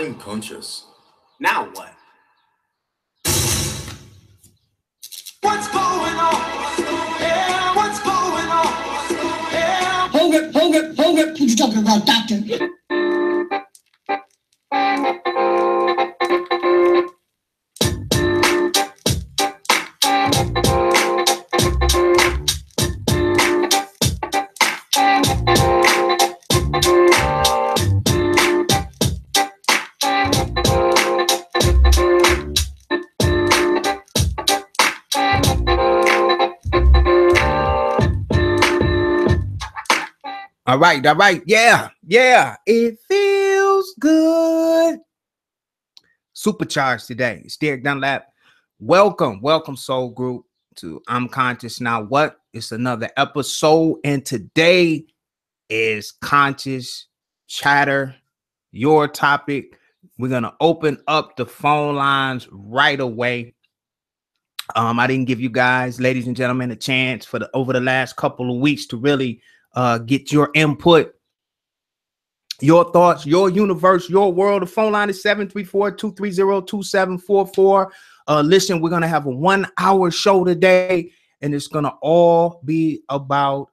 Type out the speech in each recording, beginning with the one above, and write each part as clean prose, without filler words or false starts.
IMConscious. Now what? What's going on? Yeah, what's going on? Yeah. Hold it. What you talking about, doctor? All right. Yeah. It feels good. Supercharged today. It's Derek Dunlap. Welcome, soul group, to I'm Conscious Now What? It's another episode, and today is Conscious Chatter, your topic. We're gonna open up the phone lines right away. I didn't give you guys, ladies and gentlemen, a chance for over the last couple of weeks to really get your input, your thoughts, your universe, your world. The phone line is 734-230-2744. Listen, we're going to have a 1 hour show today, and it's going to all be about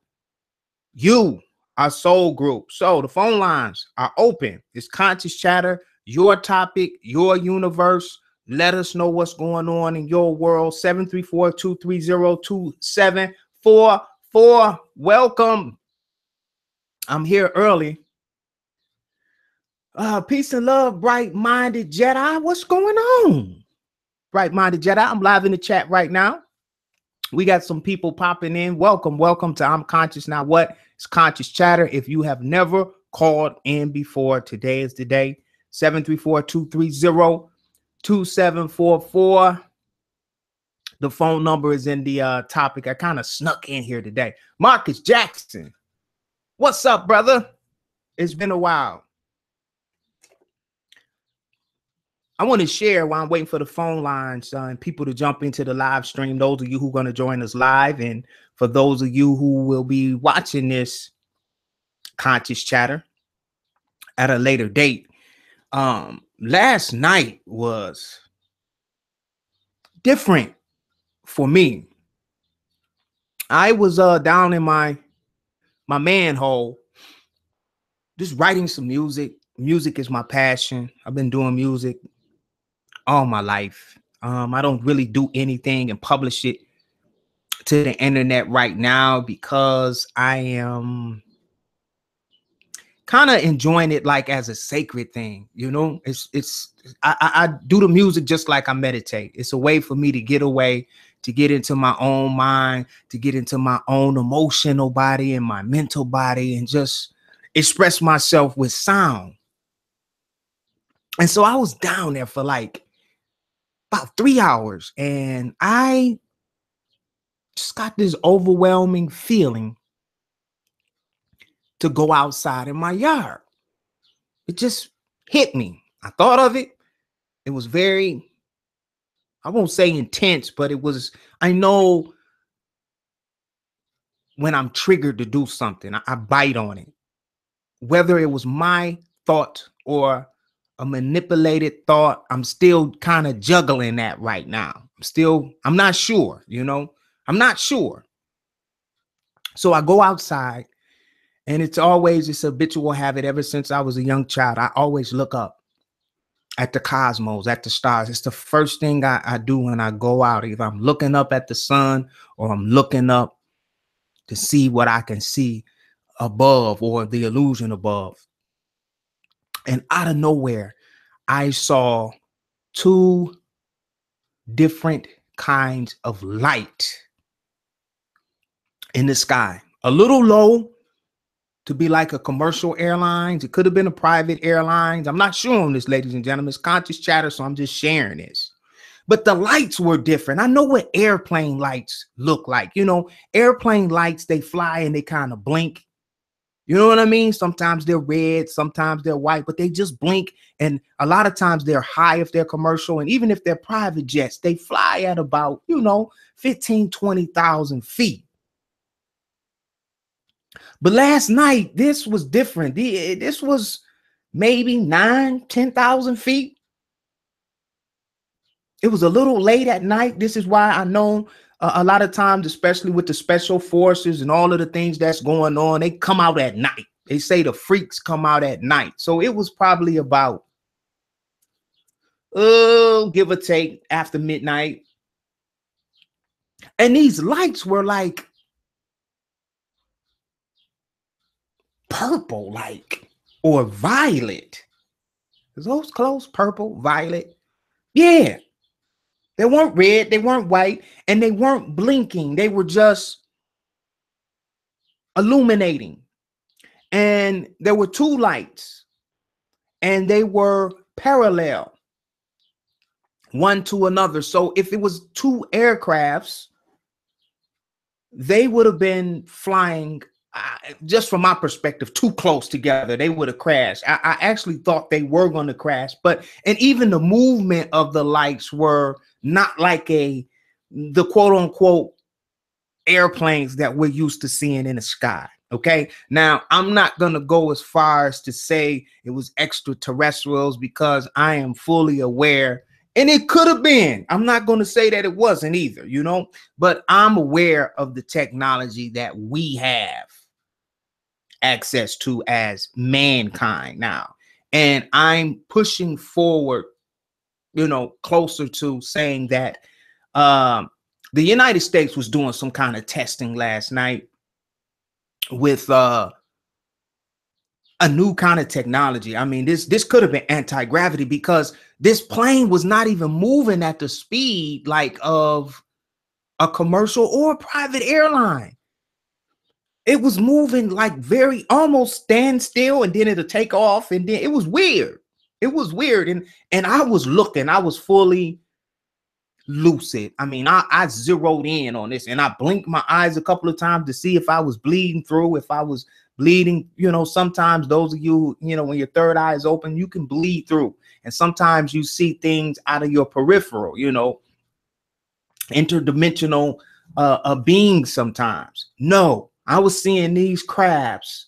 you, our soul group. So the phone lines are open. It's Conscious Chatter, your topic, your universe. Let us know what's going on in your world. 734-230-2744. Welcome. I'm here early. Peace and love, bright-minded Jedi. What's going on? Bright-minded Jedi. I'm live in the chat right now. We got some people popping in. Welcome to I'm Conscious Now What? It's Conscious Chatter. If you have never called in before, today is the day. 734-230-2744. The phone number is in the topic. I kind of snuck in here today. Marcus Jackson. What's up, brother? It's been a while. I want to share while I'm waiting for the phone lines and people to jump into the live stream. Those of you who are going to join us live, and for those of you who will be watching this Conscious Chatter at a later date. Last night was different for me. I was down in my manhole, just writing some music. Music is my passion. I've been doing music all my life. I don't really do anything and publish it to the internet right now because I am kind of enjoying it like as a sacred thing. You know, I do the music just like I meditate. It's a way for me to get away, to get into my own mind, to get into my own emotional body and my mental body, and just express myself with sound. And so I was down there for like about 3 hours, and I just got this overwhelming feeling to go outside in my yard. It just hit me. I thought of it. It was very, I won't say intense, but it was, I know when I'm triggered to do something, I bite on it. Whether it was my thought or a manipulated thought, I'm still kind of juggling that right now. I'm not sure, I'm not sure. So I go outside, and it's a habitual habit ever since I was a young child. I always look up at the cosmos, at the stars. It's the first thing I do when I go out. Either I'm looking up at the sun or I'm looking up to see what I can see above or the illusion above. And out of nowhere, I saw two different kinds of light in the sky. A little low to be like a commercial airlines. It could have been a private airlines. I'm not sure on this, ladies and gentlemen. It's Conscious Chatter, so I'm just sharing this. But the lights were different. I know what airplane lights look like. Airplane lights, they fly and they kind of blink. You know what I mean? Sometimes they're red, sometimes they're white, but they just blink. And a lot of times they're high if they're commercial. And even if they're private jets, they fly at about, 15, 20,000 feet. But last night, this was different. This was maybe 9,000-10,000 feet. It was a little late at night. This is why I know a lot of times, especially with the special forces and all of the things that's going on, they come out at night. They say the freaks come out at night. So it was probably about, give or take, after midnight. And these lights were like purple, like, or violet. Is those close? Purple, violet? Yeah. They weren't red, they weren't white, and they weren't blinking. They were just illuminating. And there were two lights, and they were parallel, one to another. So if it was two aircrafts, they would have been flying, just from my perspective, too close together. They would have crashed. I actually thought they were going to crash, and even the movement of the lights were not like the quote unquote airplanes that we're used to seeing in the sky. Okay. Now, I'm not going to go as far as to say it was extraterrestrials, because I am fully aware, and it could have been. I'm not going to say that it wasn't either, but I'm aware of the technology that we have access to as mankind now. And I'm pushing forward, closer to saying that the United States was doing some kind of testing last night with a new kind of technology. I mean, this could have been anti-gravity, because this plane was not even moving at the speed like of a commercial or a private airline. It was moving like very almost standstill, and then it'll take off, and then it was weird. It was weird. And I was looking, I was fully lucid. I mean, I zeroed in on this, and I blinked my eyes a couple of times to see if I was bleeding through, if I was bleeding. Sometimes those of you, when your third eye is open, you can bleed through. And sometimes you see things out of your peripheral, interdimensional beings sometimes. No, I was seeing these crabs.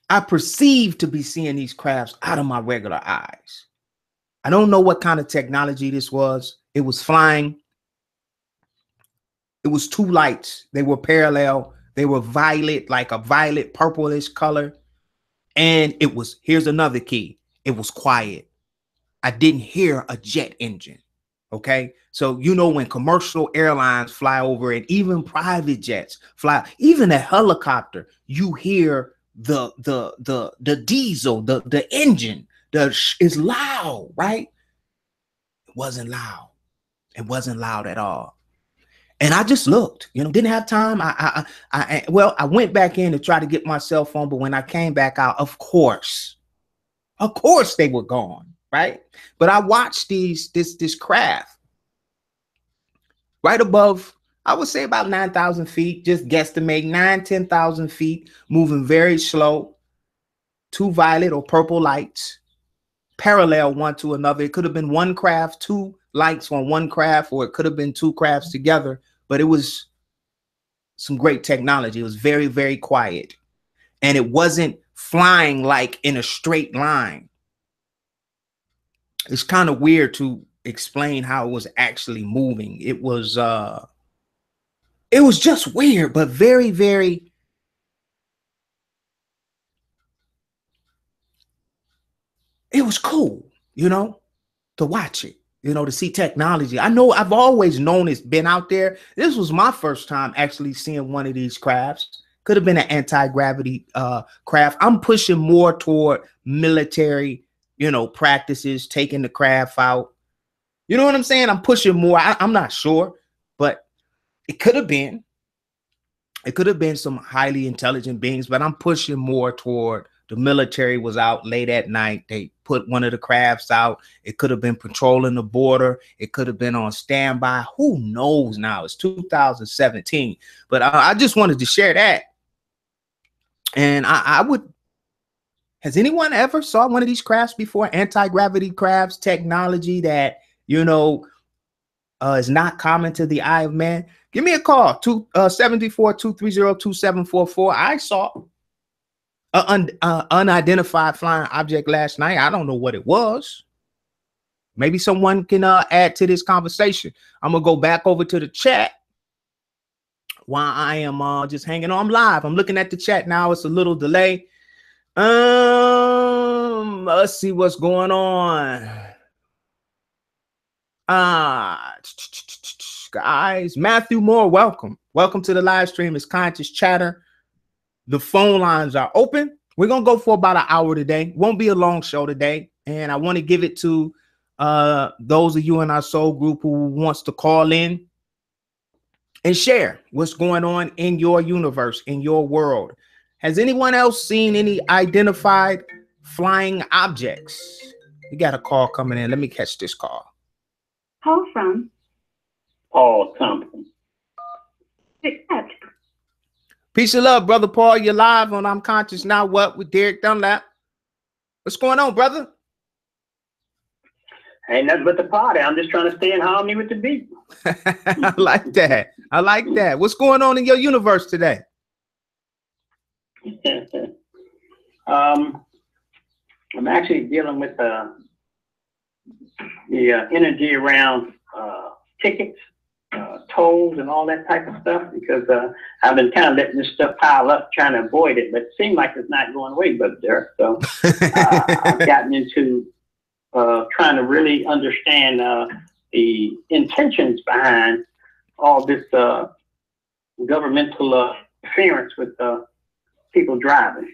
I perceived to be seeing these crabs out of my regular eyes. I don't know what kind of technology this was. It was flying. It was two lights. They were parallel. They were violet, like a violet purplish color. And it was, here's another key. It was quiet. I didn't hear a jet engine. Okay. So, when commercial airlines fly over, and even private jets fly, even a helicopter, you hear the diesel, the engine, is loud, right? It wasn't loud. It wasn't loud at all. And I just looked, didn't have time. I went back in to try to get my cell phone, but when I came back out, of course they were gone, right? But I watched this craft right above, I would say about 9,000 feet, just guesstimate 9,000-10,000 feet, moving very slow. Two violet or purple lights, parallel one to another. It could have been one craft, two lights on one craft, or it could have been two crafts together, but it was some great technology. It was very, very quiet, and it wasn't flying like in a straight line. It's kind of weird to explain how it was actually moving. It was just weird, but very, very, it was cool, to watch it, to see technology. I know I've always known it's been out there. This was my first time actually seeing one of these crafts. Could have been an anti-gravity craft. I'm pushing more toward military, practices, taking the craft out. You know what I'm saying? I'm pushing more. I'm not sure, but it could have been. It could have been some highly intelligent beings, but I'm pushing more toward the military was out late at night. They put one of the crafts out. It could have been patrolling the border. It could have been on standby. Who knows now? It's 2017. But I just wanted to share that. And I would, has anyone ever saw one of these crafts before? Anti-gravity crafts, technology that, is not common to the eye of man? Give me a call, 274-230-2744. I saw unidentified flying object last night. I don't know what it was. Maybe someone can add to this conversation. I'm gonna go back over to the chat while I am just hanging on. I'm live. I'm looking at the chat now. It's a little delay. Let's see what's going on. Guys, Matthew Moore, welcome to the live stream. It's Conscious Chatter. The phone lines are open. We're gonna go for about an hour today. Won't be a long show today, and I want to give it to those of you in our soul group who wants to call in and share what's going on in your universe, in your world. Has anyone else seen any identified flying objects? We got a call coming in. Let me catch this call. Call from Paul Thompson. Accept. Peace and love, brother Paul. You're live on I'm Conscious Now What with Derek Dunlap. What's going on, brother? Ain't nothing but the party. I'm just trying to stay in harmony with the beat. I like that. I like that. What's going on in your universe today? I'm actually dealing with the energy around tickets, tolls, and all that type of stuff, because I've been kind of letting this stuff pile up, trying to avoid it, but it seems like it's not going away, but there. So I've gotten into trying to really understand the intentions behind all this governmental interference with people driving.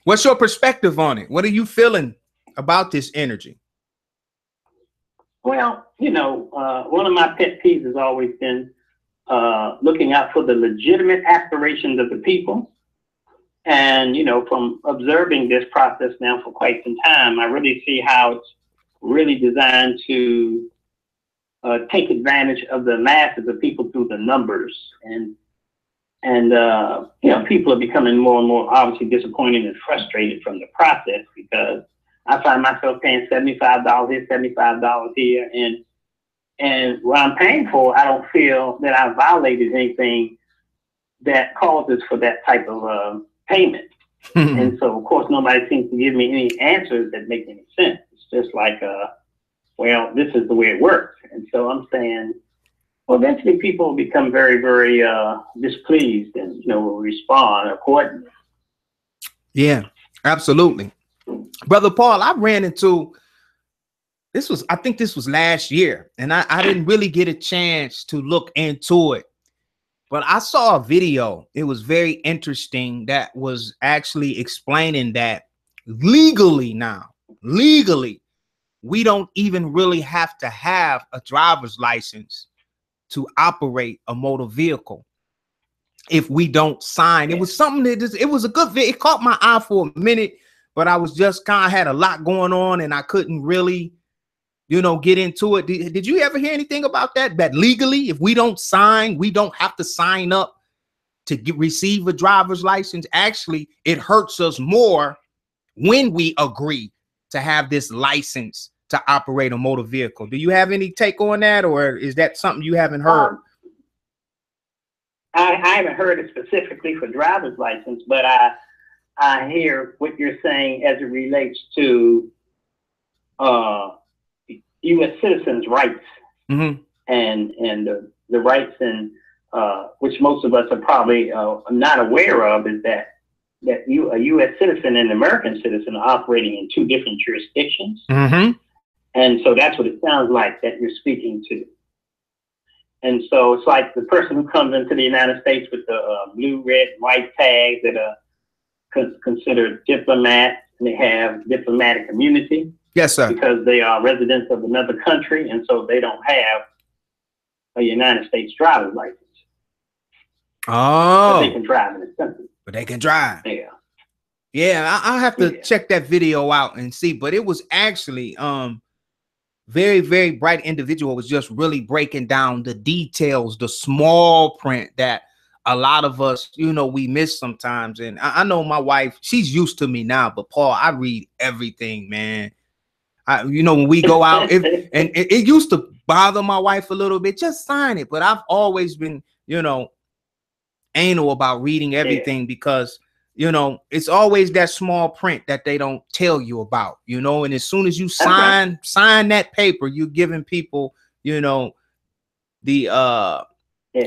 What's your perspective on it? What are you feeling about this energy? Well, you know, one of my pet peeves has always been looking out for the legitimate aspirations of the people. And, you know, from observing this process now for quite some time, I really see how it's really designed to take advantage of the masses of people through the numbers. And you know, people are becoming more and more obviously disappointed and frustrated from the process, because I find myself paying $75 here, $75 here, and what I'm paying for, I don't feel that I violated anything that causes for that type of payment. And so, of course, nobody seems to give me any answers that make any sense. It's just like, well, this is the way it works. And so I'm saying, well, eventually people will become very, very displeased, and, you know, will respond accordingly. Yeah, absolutely. Brother Paul, I ran into this was, I think this was last year, and I didn't really get a chance to look into it, but I saw a video. It was very interesting that was actually explaining that legally now, we don't even really have to have a driver's license to operate a motor vehicle if we don't sign. It was something that just, it was a good video. It caught my eye for a minute, but I was just kind of had a lot going on and I couldn't really, you know, get into it. Did you ever hear anything about that? That legally, if we don't sign, we don't have to sign up to receive a driver's license. Actually, it hurts us more when we agree to have this license to operate a motor vehicle. Do you have any take on that, or is that something you haven't heard? I haven't heard it specifically for driver's license, but I hear what you're saying as it relates to U.S. citizens' rights, and the rights, and which most of us are probably not aware of, is that a U.S. citizen and an American citizen are operating in two different jurisdictions. And so that's what it sounds like that you're speaking to. And so it's like the person who comes into the United States with the blue, red, white tags that are considered diplomats, and they have diplomatic immunity. Yes, sir. Because they are residents of another country, and so they don't have a United States driver's license. Oh. But they can drive in this country. But they can drive. Yeah. Yeah, I'll have to check that video out and see. But it was actually very, very bright individual, was just really breaking down the details, the small print that a lot of us, you know, we miss sometimes. And I know my wife, she's used to me now, but Paul, I read everything, man. You know, when we go out, it used to bother my wife a little bit, just sign it. But I've always been, you know, anal about reading everything, because you know, it's always that small print that they don't tell you about, you know, and as soon as you sign that paper, you're giving people, you know, the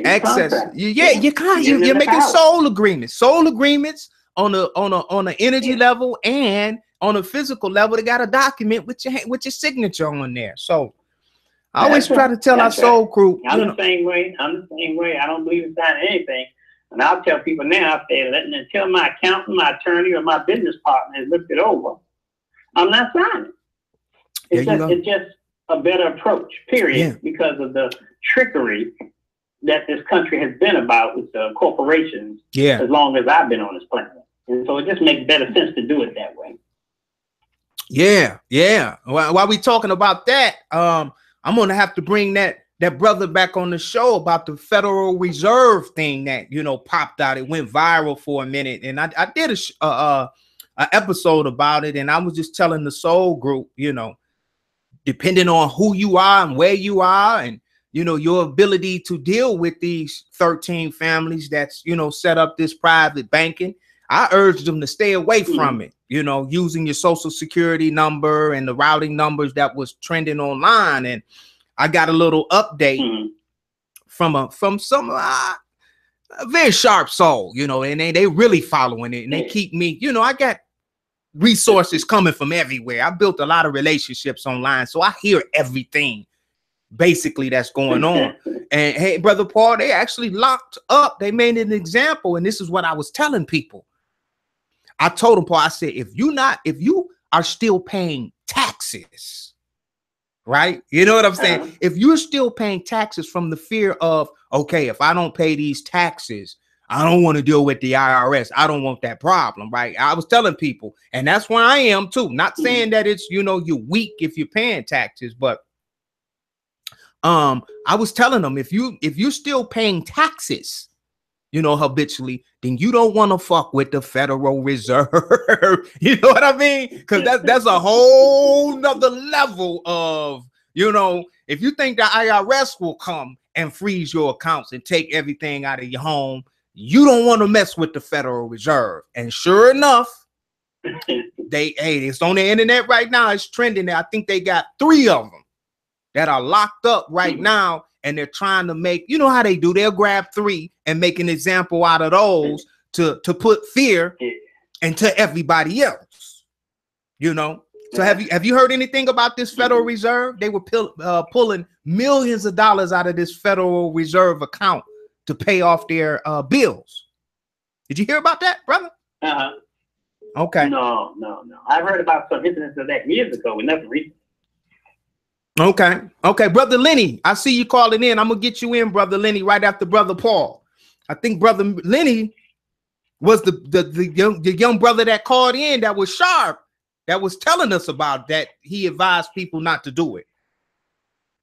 access. You're making soul agreements on a energy level and on a physical level. They got a document with your signature on there. So I always try to tell our soul crew. I'm the same way. I don't believe in signing anything. And I'll tell people now, if they're letting until my accountant, my attorney, or my business partner has looked it over, I'm not signing. It's just a better approach, period, because of the trickery that this country has been about with the corporations as long as I've been on this planet. And so it just makes better sense to do it that way. Yeah. While we talking about that, I'm gonna have to bring that brother back on the show about the Federal Reserve thing that, you know, popped out. It went viral for a minute, and I did a episode about it, and I was just telling the soul group, you know, depending on who you are and where you are, and you know, your ability to deal with these 13 families that's, you know, set up this private banking, I urge them to stay away from it, you know, using your social security number and the routing numbers that was trending online. And I got a little update from some a very sharp soul, you know, and they really following it, and they keep me, you know, I got resources coming from everywhere. I built a lot of relationships online, so I hear everything basically that's going on. And hey, Brother Paul, they actually locked up. They made an example, and this is what I was telling people. I told them, Paul, I said, if you are still paying taxes, right? You know what I'm saying? If you're still paying taxes from the fear of, okay, if I don't pay these taxes, I don't want to deal with the IRS. I don't want that problem, right? I was telling people, and that's where I am too. Not saying that it's, you know, you're weak if you're paying taxes, but I was telling them, if you're still paying taxes, you know, habitually, then you don't want to fuck with the Federal Reserve. You know what I mean? Because that's a whole nother level of, you know, if you think the IRS will come and freeze your accounts and take everything out of your home, you don't want to mess with the Federal Reserve. And sure enough, it's on the internet right now. It's trending there. I think they got 3 of them that are locked up right now, and they're trying to make, you know how they do, they'll grab 3 and make an example out of those to put fear into everybody else, you know. So have you heard anything about this Federal Reserve? They were pulling millions of dollars out of this Federal Reserve account to pay off their bills. Did you hear about that, brother? Okay. No. I've heard about some incidents of that years ago, but nothing recent. Okay, Brother Lenny, I see you calling in. I'm gonna get you in, Brother Lenny, right after Brother Paul. I think Brother Lenny was the young brother that called in that was sharp, that was telling us about that. He advised people not to do it.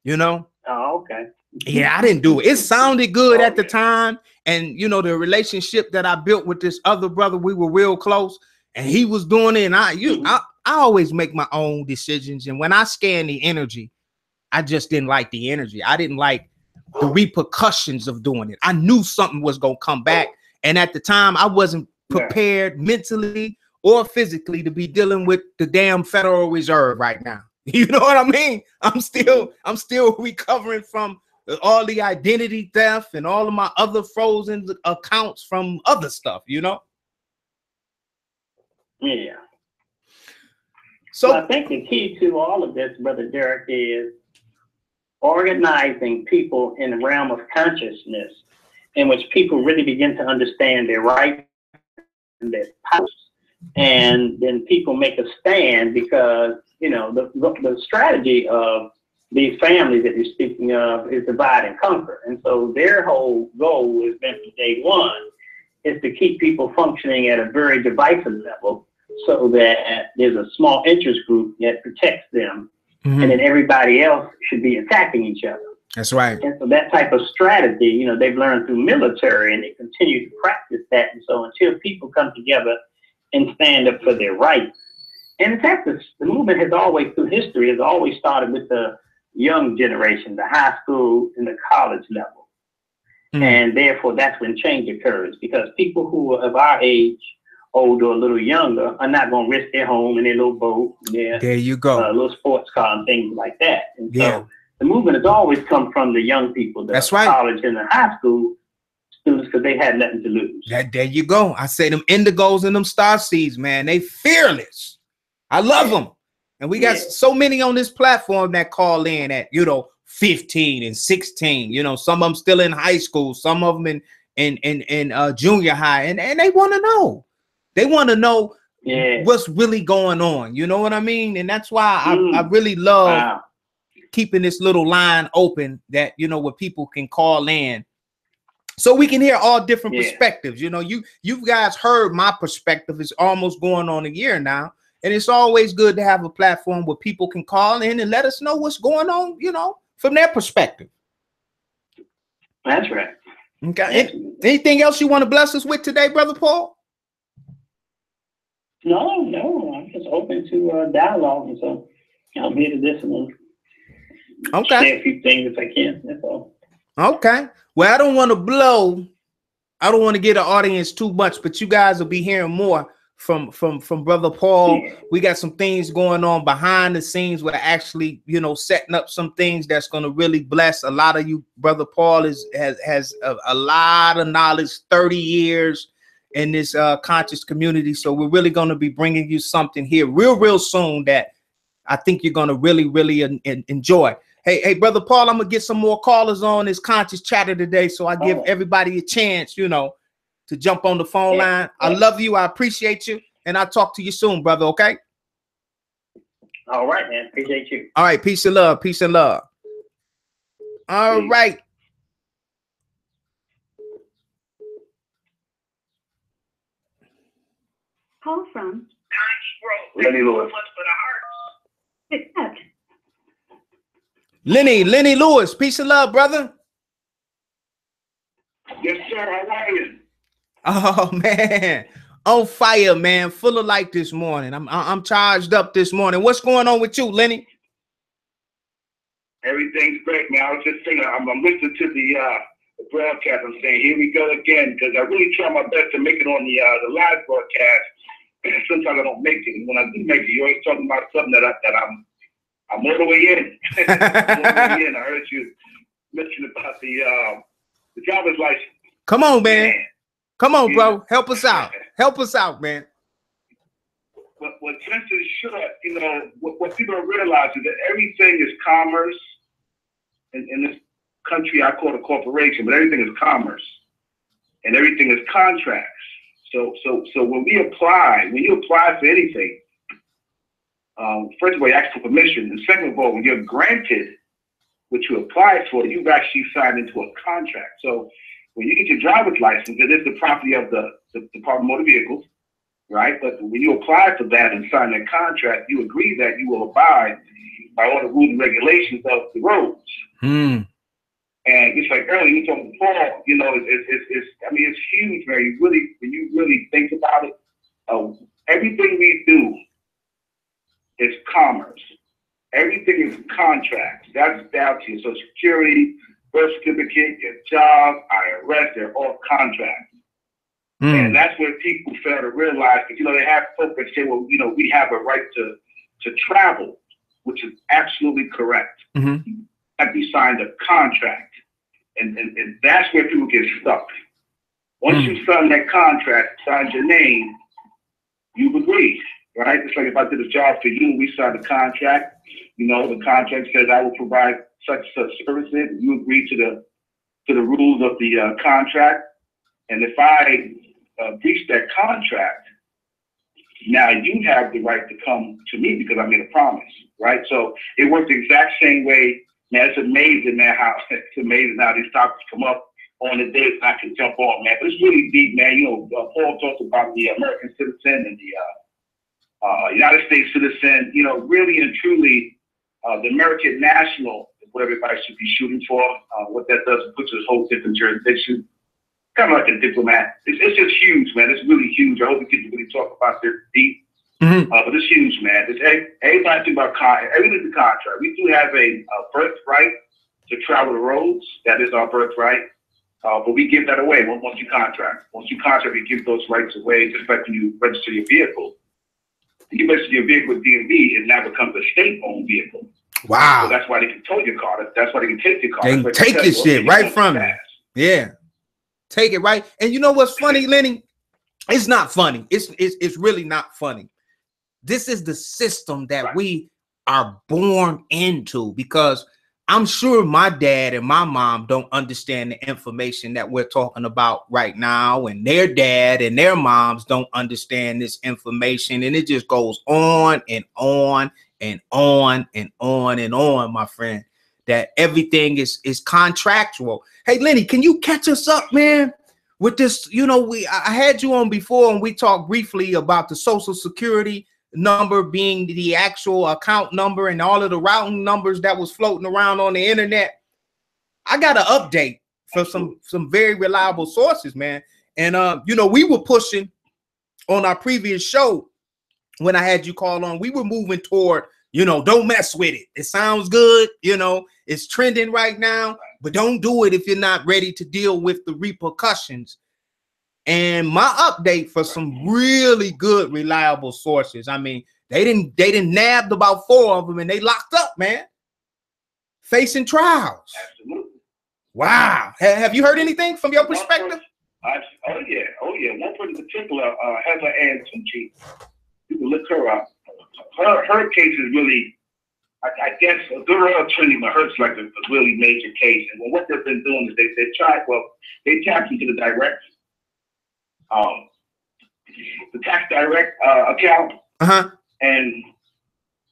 You know? Oh, okay. Yeah, I didn't do it. It sounded good at the time, and you know, the relationship that I built with this other brother, we were real close, and he was doing it, and I always make my own decisions, and when I scan the energy, I just didn't like the energy. I didn't like the repercussions of doing it. I knew something was going to come back. And at the time, I wasn't prepared mentally or physically to be dealing with the damn Federal Reserve right now. You know what I mean? I'm still recovering from all the identity theft and all of my other frozen accounts from other stuff, you know? Yeah. So I think the key to all of this, Brother Derek, is organizing people in the realm of consciousness in which people really begin to understand their rights and their powers. And then people make a stand because, you know, the strategy of these families that you're speaking of is divide and conquer. And so their whole goal has been from day one is to keep people functioning at a very divisive level so that there's a small interest group that protects them. And then everybody else should be attacking each other. That's right. And so that type of strategy, you know, they've learned through military, and they continue to practice that. And so until people come together and stand up for their rights, and in fact, the movement has always, through history, has always started with the young generation, the high school and the college level. And therefore, that's when change occurs, because people who are of our age older or a little younger are not going to risk their home and their little boat, and their There you go. little sports car and things like that. And Yeah. so the movement has always come from the young people, the That's right. college and the high school students, because they had nothing to lose. There you go. I say them indigos and them star seeds, man. They fearless. I love them. And we got so many on this platform that call in at, 15 and 16. Some of them still in high school, some of them in junior high, and they want to know. They want to know what's really going on. You know what I mean? And that's why I really love keeping this little line open that, where people can call in so we can hear all different perspectives. You guys heard my perspective. It's almost going on a year now. And it's always good to have a platform where people can call in and let us know what's going on, from their perspective. That's right. Okay. Anything else you want to bless us with today, Brother Paul? No. I'm just open to dialogue. And so I'm here to listen and say a few things if I can. That's all. Okay. Well, I don't want to get the audience too much, but you guys will be hearing more from Brother Paul. We got some things going on behind the scenes. We're actually, setting up some things that's going to really bless a lot of you. Brother Paul has a lot of knowledge, 30 years in this conscious community. So we're really going to be bringing you something here real soon that I think you're going to really enjoy. Hey, Brother Paul, I'm going to get some more callers on this conscious chatter today. So I give everybody a chance, to jump on the phone line. I love you. I appreciate you. And I'll talk to you soon, brother. Okay. All right, man. Appreciate you. All right. Peace and love. Peace and love. All right. Call from Lenny Lewis. accept. Lenny Lewis. Peace and love, brother. Yes, sir. How are you? Oh man, on fire, man, full of light this morning. I'm charged up this morning. What's going on with you, Lenny? Everything's great, man. I was just saying, I'm listening to the broadcast. I'm saying, here we go again, because I really try my best to make it on the live broadcast. Sometimes I don't make it. And when I do make it, you're always talking about something that I'm all the way in. I'm all the way in. I heard you mention about the driver's license. Come on, man. Come on, bro. Help us out. Help us out, man. What tends to shut, what people don't realize is that everything is commerce. In this country, I call it a corporation, but everything is commerce, and everything is contracts. So when you apply for anything, first of all, you ask for permission, and second of all, when you're granted what you applied for, you've actually signed into a contract. So when you get your driver's license, it is the property of the Department of Motor Vehicles, right? But when you apply for that and sign that contract, you agree that you will abide by all the rules and regulations of the roads. And just like earlier, you talking to Paul, it's huge, man. When you really think about it, everything we do is commerce. Everything is contracts. That's down to your Social Security, birth certificate, your job, IRS, they're all contracts. And that's where people fail to realize, because, they have folks that say, well, we have a right to travel, which is absolutely correct. Have you signed a contract? And that's where people get stuck. Once you sign that contract, signed your name, you've agreed, right? It's like if I did a job for you, we signed a contract. The contract says I will provide such services. You agree to the rules of the contract. And if I breach that contract, now you have the right to come to me because I made a promise, right? So it works the exact same way. Man, it's amazing, man, how these topics come up on the days I can jump on, man. But it's really deep, man. Paul talks about the American citizen and the United States citizen. Really and truly, the American national is what everybody should be shooting for. What that does is puts us whole different jurisdiction. Kind of like a diplomat. It's just huge, man. It's really huge. I hope we can really talk about this deep. But it's huge, man. Everybody think about everything's a contract. We do have a birthright to travel the roads. That is our birthright. But we give that away once you contract. Once you contract, we give those rights away, just like when you register your vehicle. You register your vehicle with DMV, it now becomes a state-owned vehicle. Wow. So that's why they can tow your car. That's why they can take your car. They can take your shit right from you. Yeah. Take it right. And you know what's funny, Lenny? It's not funny. It's really not funny. This is the system that we are born into, because I'm sure my dad and my mom don't understand the information that we're talking about right now, and their dad and their moms don't understand this information, and it just goes on and on and on and on and on, my friend, that everything is contractual. Hey, Lenny, can you catch us up, man, with this? You know, I had you on before and we talked briefly about the Social Security number being the actual account number and all of the routing numbers that was floating around on the internet. I got an update for some very reliable sources, man. And you know, we were pushing on our previous show when I had you call on, we were moving toward, you know, don't mess with it. It sounds good, you know, it's trending right now, but don't do it if you're not ready to deal with the repercussions. And my update for some really good, reliable sources. I mean, they didn't nabbed about 4 of them and they locked up, man, facing trials. Absolutely. Wow. Have you heard anything from your perspective? Oh yeah. One person in particular, Heather Anson, you can look her up. Her case is really, I guess, a good or trending, but hers like a really major case. And what they've been doing is they tapped into the direct, the tax direct account. And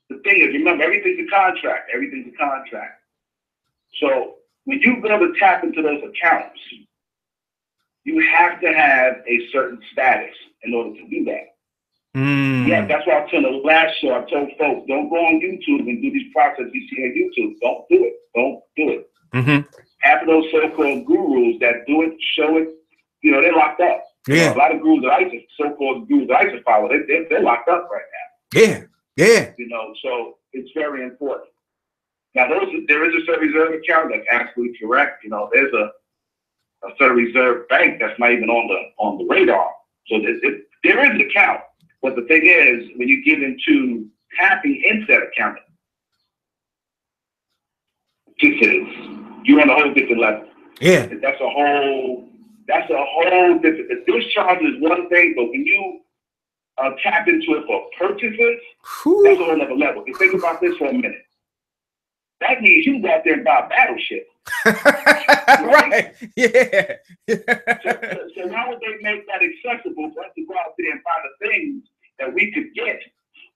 the thing is, remember, everything's a contract. Everything's a contract. So when you go to tap into those accounts, you have to have a certain status in order to do that. Yeah, that's why I told the last show, I told folks, don't go on YouTube and do these processes you see on YouTube. Don't do it. Don't do it. Half of those so-called gurus that do it, show it, you know, they're locked up. Yeah. You know, a lot of gurus that so-called gurus that I just follow, they're locked up right now. Yeah. You know, so it's very important. Now, there is a Federal Reserve account, that's absolutely correct. You know, there's a Federal Reserve bank that's not even on the radar. So there is an account. But the thing is, when you get into tapping into that account, you're on a whole different level. Yeah. That's a whole different. The discharge is one thing, but when you tap into it for purchases, that's a whole other level. And think about this for a minute. That means you can go out there and buy a battleship. Right. Yeah. So how would they make that accessible for us to go out there and buy the things that we could get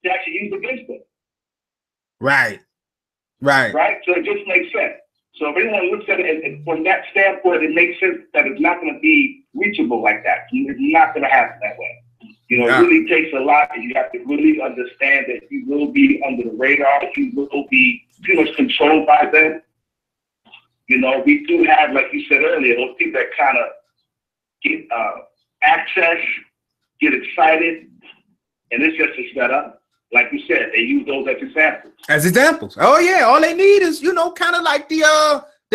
to actually use against them? Right. So it just makes sense. So if anyone looks at it from that standpoint, it makes sense that it's not going to be reachable like that. It's not going to happen that way. You know, it really takes a lot, and you have to really understand that you will be under the radar. You will be pretty much controlled by them. You know, we do have, like you said earlier, those people that kind of get access, get excited, and it's just a setup. Like you said, they use those as examples. Oh yeah, all they need is, you know, kind of like the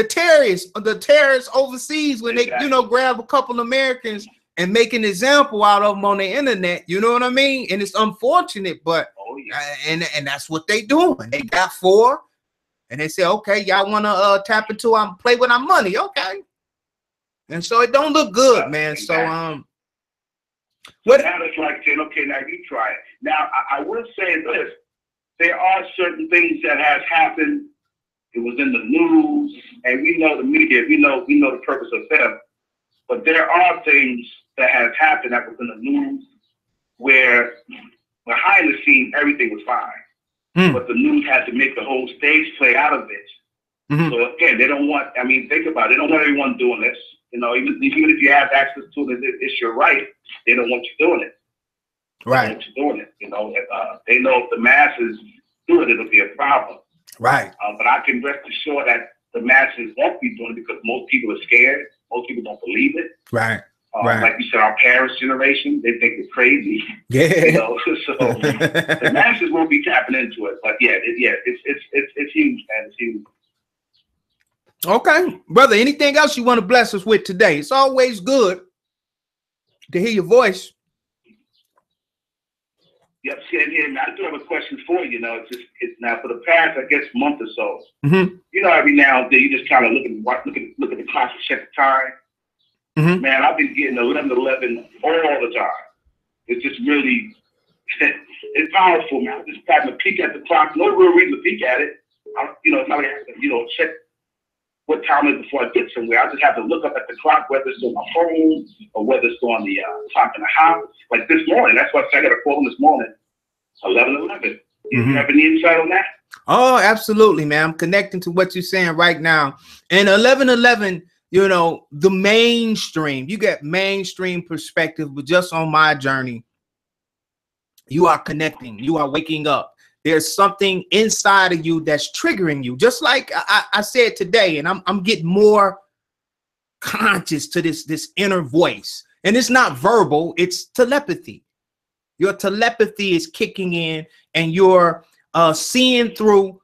terrorists overseas when they, you know, grab a couple Americans and make an example out of them on the internet. You know what I mean? And it's unfortunate, but and that's what they doing. They got 4. And they say, okay, y'all want to tap into play with our money, okay? And so it don't look good, man. So what? Now it's like saying, okay, now you try it. Now I will say this: there are certain things that has happened. It was in the news, and we know the media. We know the purpose of them. But there are things that have happened that was in the news where behind the scenes everything was fine. But the news had to make the whole stage play out of it. So again, they don't want, I mean, think about it. They don't want everyone doing this. You know, even if you have access to it, it's your right. They don't want you doing it. Right. They don't want you doing it. You know, they know if the masses do it, it'll be a problem. Right. But I can rest assured that the masses won't be doing it because most people are scared. Most people don't believe it. Right. Like you said, our parents' generation, they think it's crazy. Yeah. You know, so the masses won't be tapping into it. But yeah, it's huge, man. It's huge. Okay, brother, anything else you want to bless us with today? It's always good to hear your voice. Yep, same here. Now, I do have a question for you. You know, it's now for the past, I guess, month or so. Mm-hmm. You know, every now and then you just kind of look at the clock and check the time. Mm-hmm. Man, I've been getting 11:11 all the time. It's just really, it's powerful, man. I'm just having to peek at the clock. No real reason to peek at it. You know, it's not like I have to, you know, check what time it is before I get somewhere. I just have to look up at the clock, whether it's on my phone or whether it's on the clock in the house. Like this morning, that's why I got a call this morning, 11:11. You have any insight on that? Oh, absolutely, man. I'm connecting to what you're saying right now. And 11:11, you know, the mainstream, you get mainstream perspective, but just on my journey, you are connecting, you are waking up. There's something inside of you that's triggering you. Just like I said today, and I'm getting more conscious to this inner voice. And it's not verbal, it's telepathy. Your telepathy is kicking in and you're seeing through.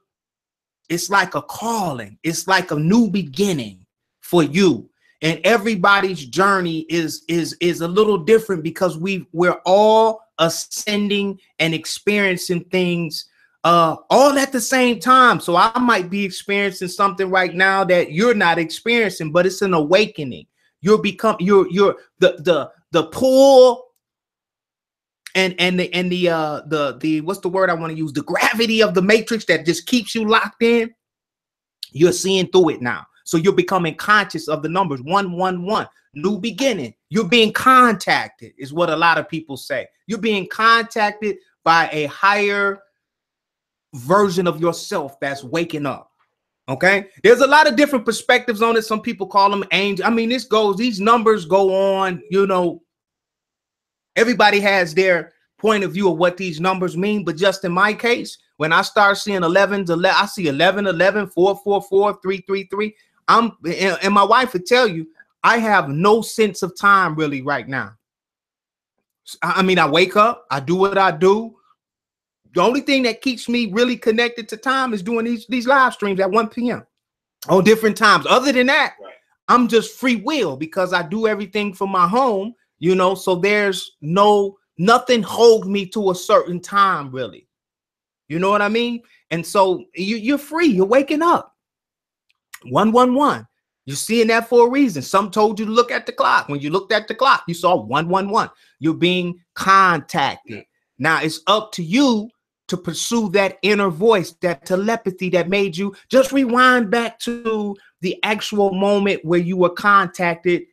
It's like a calling. It's like a new beginning for you. And everybody's journey is a little different because we're all ascending and experiencing things all at the same time. So I might be experiencing something right now that you're not experiencing, but it's an awakening. You're the pull and the what's the word I want to use? The gravity of the matrix that just keeps you locked in. You're seeing through it now. So you're becoming conscious of the numbers 111, new beginning. You're being contacted is what a lot of people say. You're being contacted by a higher version of yourself that's waking up. Okay, there's a lot of different perspectives on it. Some people call them angels. I mean, these numbers go on, you know, everybody has their point of view of what these numbers mean. But just in my case, when I start seeing 11s, I see 11, 11, 4, 4, 4, 3, 3, 3. And my wife would tell you, I have no sense of time really right now. I mean, I wake up, I do what I do. The only thing that keeps me really connected to time is doing these live streams at 1 p.m. on different times. Other than that, right, I'm just free will because I do everything from my home, you know, so there's nothing holds me to a certain time, really. You know what I mean? And so you're free. You're waking up. 111. You're seeing that for a reason. Some told you to look at the clock. When you looked at the clock, you saw 111. You're being contacted. Now it's up to you to pursue that inner voice, that telepathy that made you just rewind back to the actual moment where you were contacted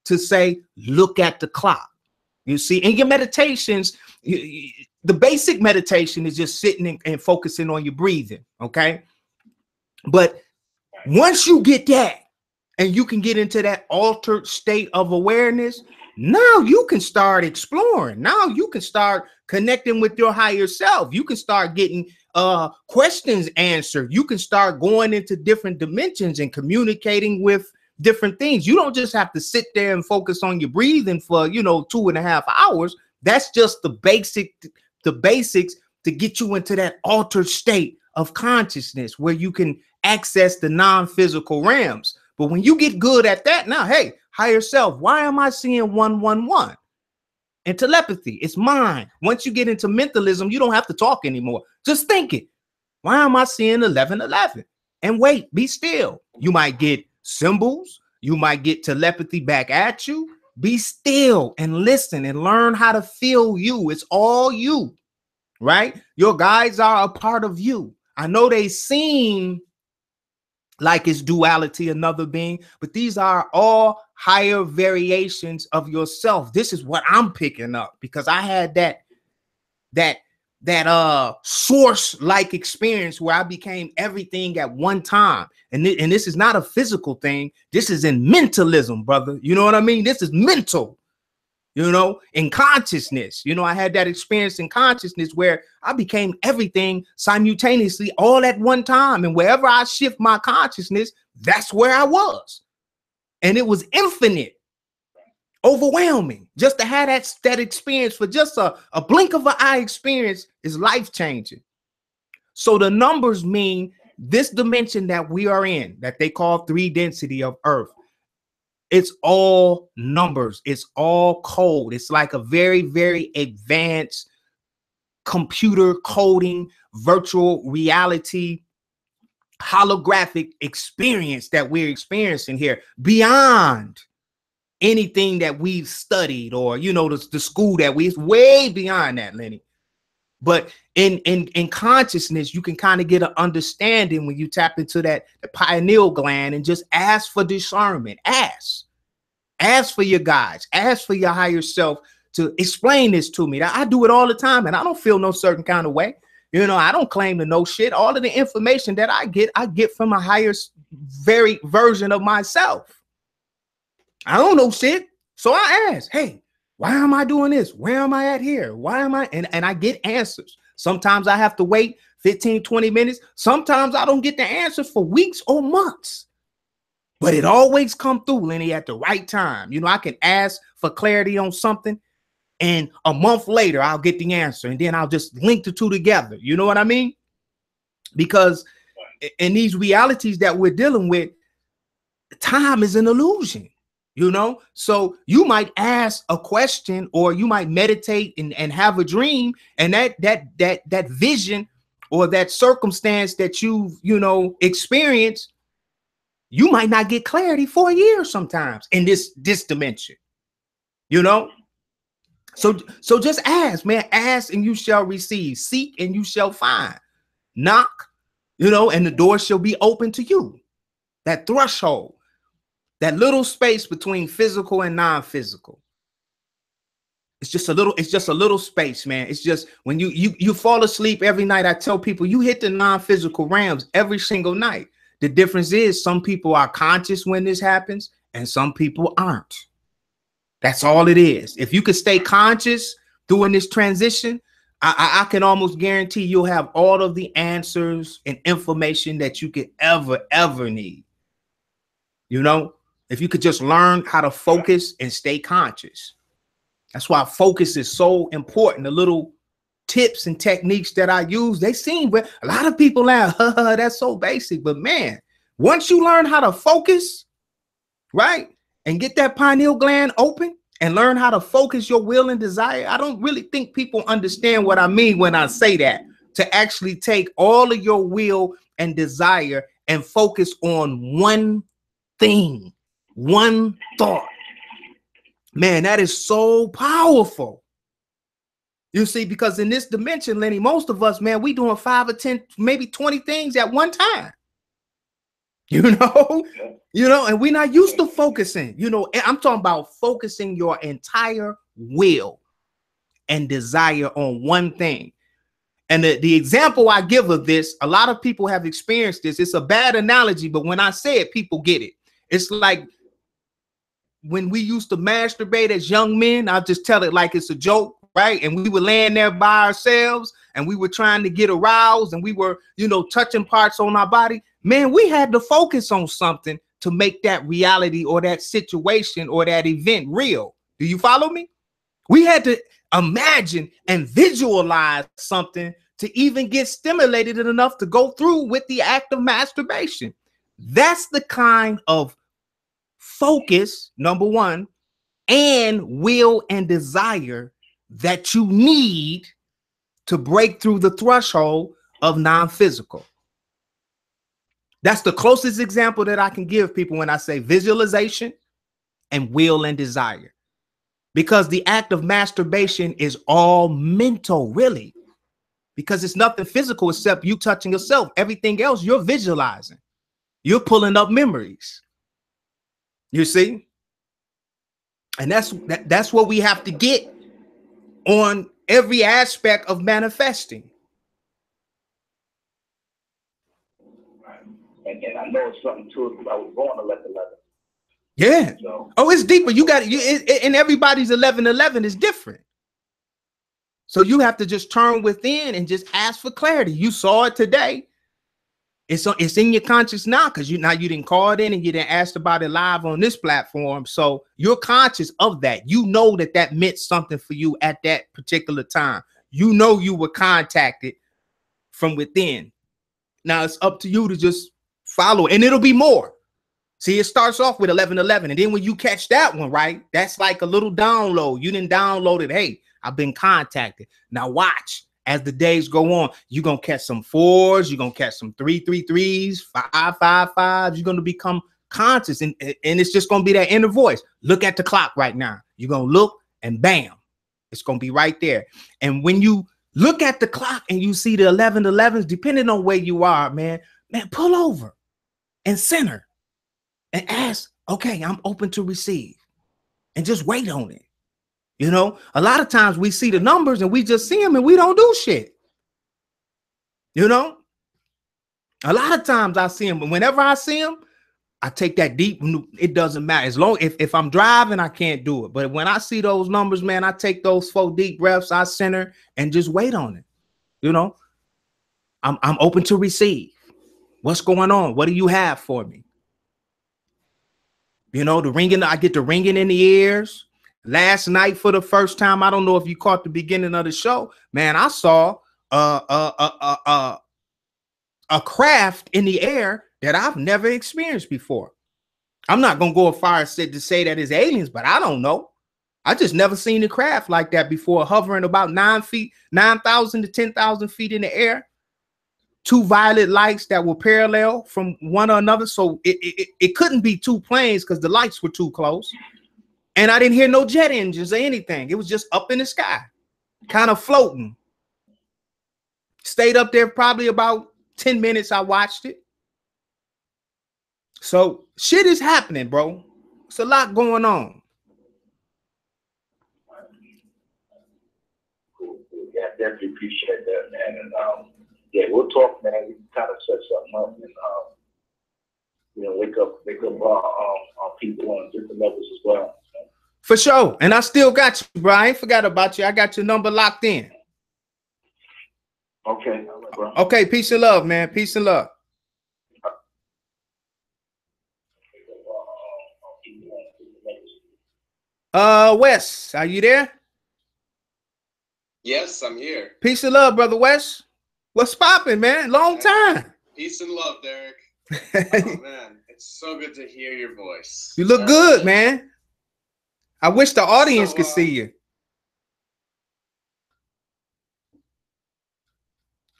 to say, look at the clock. You see, in your meditations, the basic meditation is just sitting and focusing on your breathing. Okay. But once you get that and you can get into that altered state of awareness, now you can start exploring. Now you can start connecting with your higher self. You can start getting questions answered. You can start going into different dimensions and communicating with different things. You don't just have to sit there and focus on your breathing for, 2.5 hours. That's just the basics to get you into that altered state of consciousness where you can access the non-physical realms. But when you get good at that, now, hey, higher self, why am I seeing 111? And telepathy, it's mine. Once you get into mentalism, you don't have to talk anymore. Just think it. Why am I seeing 1111? And wait, be still. You might get symbols. You might get telepathy back at you. Be still and listen and learn how to feel you. It's all you, right? Your guides are a part of you. I know they seem like it's duality, another being, but these are all higher variations of yourself. This is what I'm picking up because I had that source-like experience where I became everything at one time. And this is not a physical thing. This is in mentalism, brother. You know what I mean? This is mental, in consciousness. I had that experience in consciousness where I became everything simultaneously all at one time. And wherever I shift my consciousness, that's where I was. And it was infinite, overwhelming. Just to have that experience for just a blink of an eye experience is life-changing. So the numbers mean this dimension that we are in, that they call 3 density of Earth, it's all numbers. It's all code. It's like a very, very advanced computer coding, virtual reality, holographic experience that we're experiencing here, beyond anything that we've studied, or, you know, the school that it's way beyond that, Lenny. But in consciousness, you can kind of get an understanding when you tap into the pineal gland and just ask for discernment. Ask for your guides, ask for your higher self to explain this to me. I do it all the time, and I don't feel no certain kind of way. You know, I don't claim to know shit. All of the information that I get from a higher very version of myself. I don't know shit. So I ask, hey, why am I doing this? Where am I at here? Why am I? And I get answers. Sometimes I have to wait 15, 20 minutes. Sometimes I don't get the answer for weeks or months. But it always comes through, Lenny, at the right time. You know, I can ask for clarity on something, and a month later, I'll get the answer, and then I'll just link the two together. You know what I mean? Because in these realities that we're dealing with, time is an illusion. You know, so you might ask a question, or you might meditate and have a dream, and that vision or that circumstance that you've, you know, experienced, you might not get clarity for a year sometimes in this dimension, you know. So just ask, man. Ask and you shall receive. Seek and you shall find. Knock, you know, and the door shall be open to you. That threshold. That little space between physical and non-physical. It's just a little space, man. It's just when you fall asleep every night, I tell people you hit the non-physical realms every single night. The difference is some people are conscious when this happens and some people aren't. That's all it is. If you could stay conscious during this transition, I can almost guarantee you'll have all of the answers and information that you could ever need. You know? If you could just learn how to focus and stay conscious. That's why focus is so important. The little tips and techniques that I use, they seem, but a lot of people laugh, that's so basic. But man, once you learn how to focus, right, and get that pineal gland open and learn how to focus your will and desire, I don't really think people understand what I mean when I say that. To actually take all of your will and desire and focus on one thing. One thought, man, that is so powerful. You see, because in this dimension, Lenny, most of us, man, we doing 5 or 10, maybe 20 things at one time. You know, and we're not used to focusing. You know, I'm talking about focusing your entire will and desire on one thing. And the example I give of this, a lot of people have experienced this. It's a bad analogy, but when I say it, people get it. It's like when we used to masturbate as young men, I'll just tell it like it's a joke, right? And we were laying there by ourselves and we were trying to get aroused and we were, you know, touching parts on our body. Man, we had to focus on something to make that reality or that situation or that event real. Do you follow me? We had to imagine and visualize something to even get stimulated enough to go through with the act of masturbation. That's the kind of focus, number one, and will and desire that you need to break through the threshold of non-physical. That's the closest example that I can give people when I say visualization and will and desire. Because the act of masturbation is all mental, really. Because it's nothing physical except you touching yourself. Everything else you're visualizing. You're pulling up memories. You see? And that's what we have to get on every aspect of manifesting. And I know it's something to it because I was born 11/11. Yeah. So, oh, it's deeper. You got it, and everybody's 11/11 is different. So you have to just turn within and just ask for clarity. You saw it today. It's in your conscious now because you didn't call it in and you didn't ask about it live on this platform. So you're conscious of that. You know that meant something for you at that particular time. You know you were contacted from within. Now it's up to you to just follow, and it'll be more. See, it starts off with 1111, and then when you catch that one, right, that's like a little download. You didn't download it. Hey, I've been contacted. Now watch as the days go on. You're gonna catch some 4s. You're gonna catch some 333s, 555s. You're gonna become conscious, and it's just gonna be that inner voice. Look at the clock right now. You're gonna look, and bam, it's gonna be right there. And when you look at the clock and you see the 1111s, depending on where you are, man, pull over and center and ask, okay, I'm open to receive, and just wait on it. You know, a lot of times we see the numbers and we just see them and we don't do shit. You know, a lot of times I see them, but whenever I see them, I take that deep. It doesn't matter. As long if I'm driving, I can't do it. But when I see those numbers, man, I take those 4 deep breaths, I center and just wait on it. You know, I'm open to receive. What's going on? What do you have for me? You know, the ringing, I get the ringing in the ears. Last night, for the first time, I don't know if you caught the beginning of the show, man, I saw a craft in the air that I've never experienced before. I'm not gonna go as far as to say that it's aliens, but I don't know. I just never seen a craft like that before, hovering about 9,000 to 10,000 feet in the air. 2 violet lights that were parallel from one another, so it couldn't be 2 planes because the lights were too close. And I didn't hear no jet engines or anything. It was just up in the sky, kind of floating. Stayed up there probably about 10 minutes. I watched it. So shit is happening, bro. It's a lot going on. Cool. Yeah, I definitely appreciate that, man. And yeah, we'll talk, man. We can kind of set something up and you know, wake up our people on different levels as well. For sure. And I still got you, bro. I ain't forgot about you. I got your number locked in. Okay, bro. Okay, peace and love, man. Peace and love. Wes, are you there? Yes, I'm here. Peace and love, brother Wes. What's popping, man? Long time. Peace and love, Derek. Oh man, it's so good to hear your voice. You look good, man. I wish the audience could see you.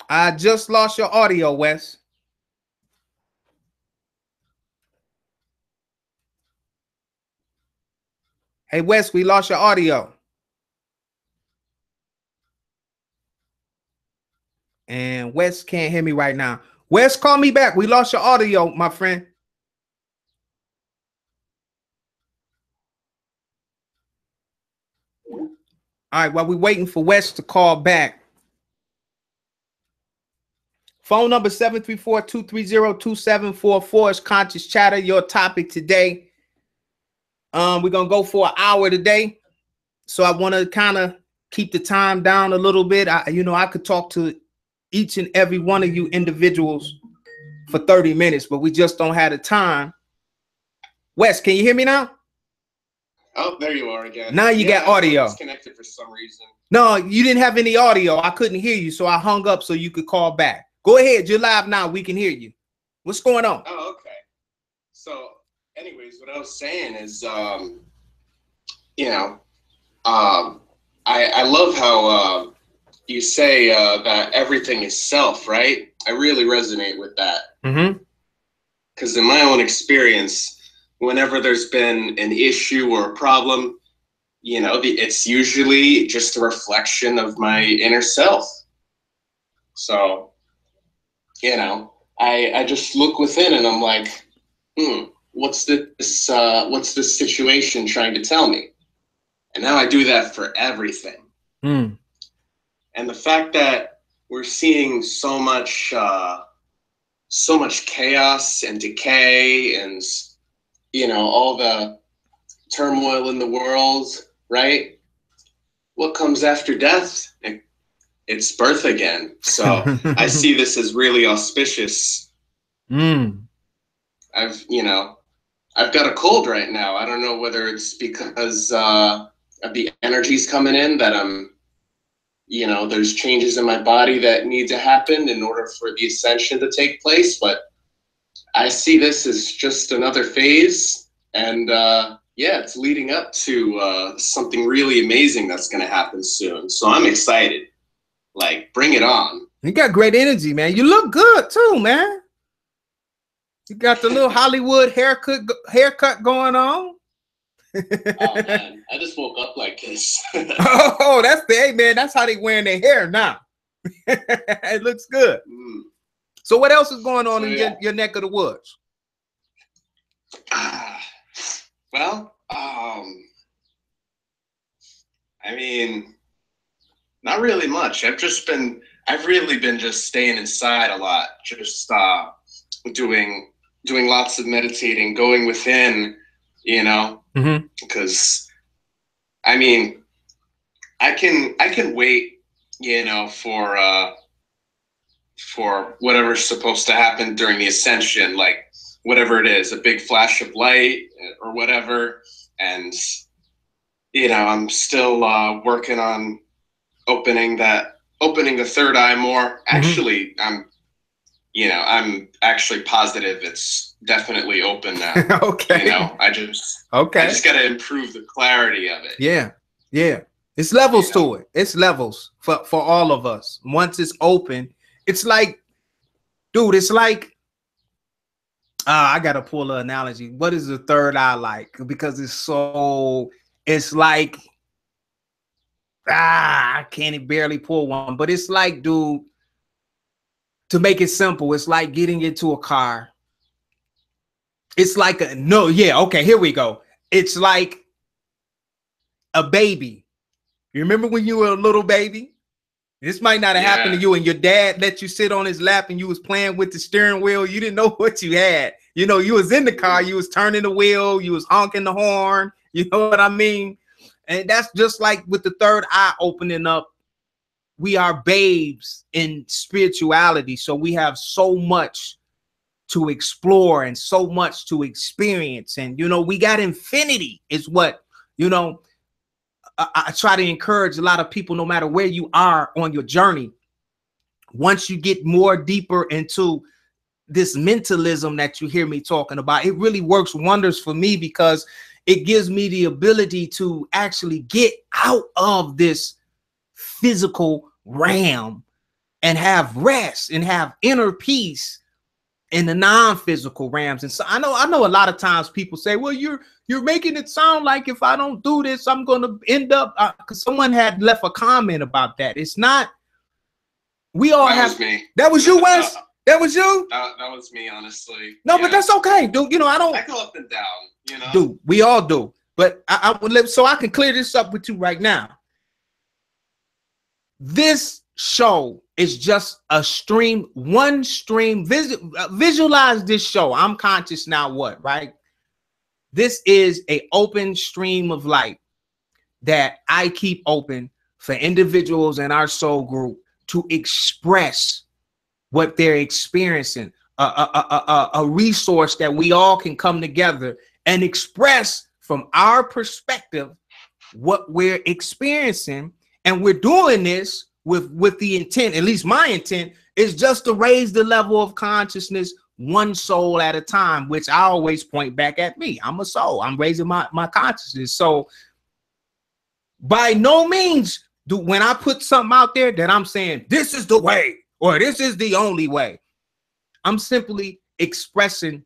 I just lost your audio, Wes. Hey, Wes, we lost your audio. And Wes can't hear me right now. Wes, call me back. We lost your audio, my friend. All right, while we're waiting for Wes to call back. Phone number 734-230-2744 is Conscious Chatter. Your topic today. We're going to go for an hour today. So I want to kind of keep the time down a little bit. I could talk to each and every one of you individuals for 30 minutes, but we just don't have the time. Wes, can you hear me now? Oh, there you are again. Now you got audio. I disconnected for some reason. No, you didn't have any audio. I couldn't hear you, so I hung up so you could call back. Go ahead. You're live now. We can hear you. What's going on? Oh, okay. So, anyways, what I was saying is, I love how you say that everything is self, right? I really resonate with that. Mm-hmm. Because in my own experience, whenever there's been an issue or a problem, it's usually just a reflection of my inner self. So, I just look within and I'm like, what's this situation trying to tell me? And now I do that for everything. Mm. And the fact that we're seeing so much chaos and decay and, all the turmoil in the world, right? What comes after death? It's birth again. So I see this as really auspicious. Mm. I've got a cold right now. I don't know whether it's because of the energies coming in that I'm you know, there's changes in my body that need to happen in order for the ascension to take place. But I see this as just another phase, and yeah, it's leading up to something really amazing that's going to happen soon. So I'm excited. Like, bring it on. You got great energy, man. You look good too, man. You got the little Hollywood haircut going on. Oh man, I just woke up like this. Oh, that's the hey man. That's how they wearing their hair now. It looks good. Mm. So what else is going on So, in yeah. your neck of the woods? Well, I mean, not really much. I've really been just staying inside a lot, just doing lots of meditating, going within, you know, because I mean, I can wait, you know, for whatever's supposed to happen during the ascension, like whatever it is, a big flash of light or whatever. And, you know, I'm still working on opening the third eye more. Actually, I'm actually positive it's definitely open now. Okay. You know, I just got to improve the clarity of it. Yeah. Yeah. It's levels You know? to it. It's levels for all of us. Once it's open, it's like, dude, it's like, I got to pull an analogy. What is the third eye like? Because it's like, I can't barely pull one, but it's like, dude, to make it simple, it's like getting into a car. It's like okay, here we go. It's like a baby. You remember when you were a little baby? This might not have happened to you, and your dad let you sit on his lap and you was playing with the steering wheel. You didn't know what you had. You know, you was in the car, you was turning the wheel, you was honking the horn. You know what I mean? And that's just like with the third eye opening up. We are babes in spirituality. So we have so much to explore and so much to experience. And, you know, we got infinity is what, you know, I try to encourage a lot of people, no matter where you are on your journey. Once you get more deeper into this mentalism that you hear me talking about, it really works wonders for me because it gives me the ability to actually get out of this physical realm and have rest and have inner peace in the non-physical realms. And so I know a lot of times people say, well, you're making it sound like if I don't do this, I'm going to end up, because someone had left a comment about that. It's not, we all That have, was me. That was you, Wes? That was you? That was me, honestly. No, Yeah. but that's okay, dude. You know, I go up and down, you know? Dude, we all do. But I would live, so I can clear this up with you right now. This show is just a stream, one stream. Visualize this show. I'm conscious now. What, right? This is an open stream of light that I keep open for individuals in our soul group to express what they're experiencing. A resource that we all can come together and express from our perspective what we're experiencing. And we're doing this with the intent, at least my intent, is just to raise the level of consciousness one soul at a time, which I always point back at me. I'm a soul. I'm raising my consciousness. So by no means when I put something out there that I'm saying, this is the way, or this is the only way. I'm simply expressing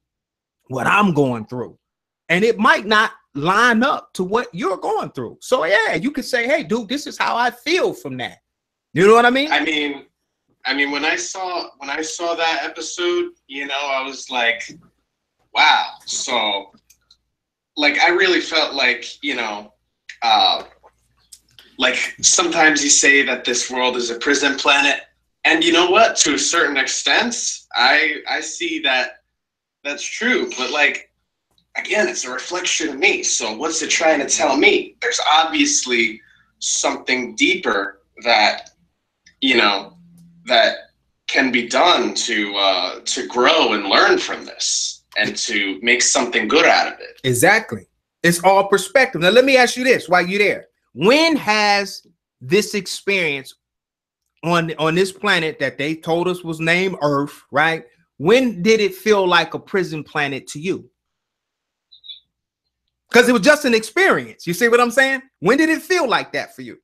what I'm going through. And it might not line up to what you're going through. So yeah, you could say, hey, dude, this is how I feel from that. You know what I mean? I mean, when I saw that episode, you know, I was like, wow. So like, I really felt like, you know, like sometimes you say that this world is a prison planet. And you know what? To a certain extent, I see that that's true. But like, again, it's a reflection of me. So what's it trying to tell me? There's obviously something deeper that, you know, that can be done to grow and learn from this and to make something good out of it. Exactly. It's all perspective. Now, let me ask you this while you're there. When has this experience on this planet that they told us was named Earth, right? When did it feel like a prison planet to you? Because it was just an experience. You see what I'm saying? When did it feel like that for you?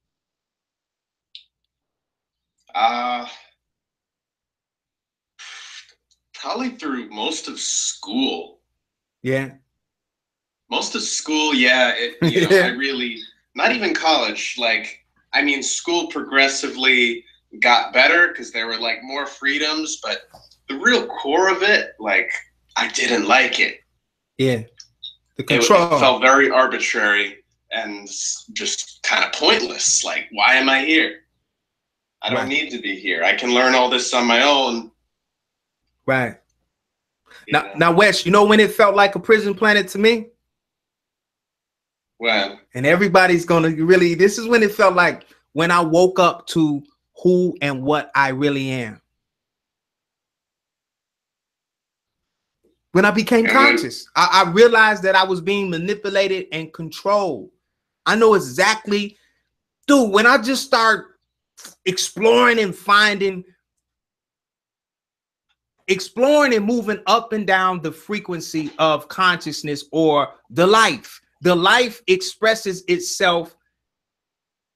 Probably through most of school. Yeah. Most of school, yeah. I really, not even college. Like, I mean, school progressively got better because there were like more freedoms, but the real core of it, like, I didn't like it. Yeah. The control. It felt very arbitrary and just kind of pointless. Like, why am I here? I don't need to be here. I can learn all this on my own. Right. Now, Wes, you know when it felt like a prison planet to me? When? And everybody's gonna really, this is when it felt like when I woke up to who and what I really am. When I became conscious, I realized that I was being manipulated and controlled. I know exactly, dude, when I just start exploring and moving up and down the frequency of consciousness or the life. The life expresses itself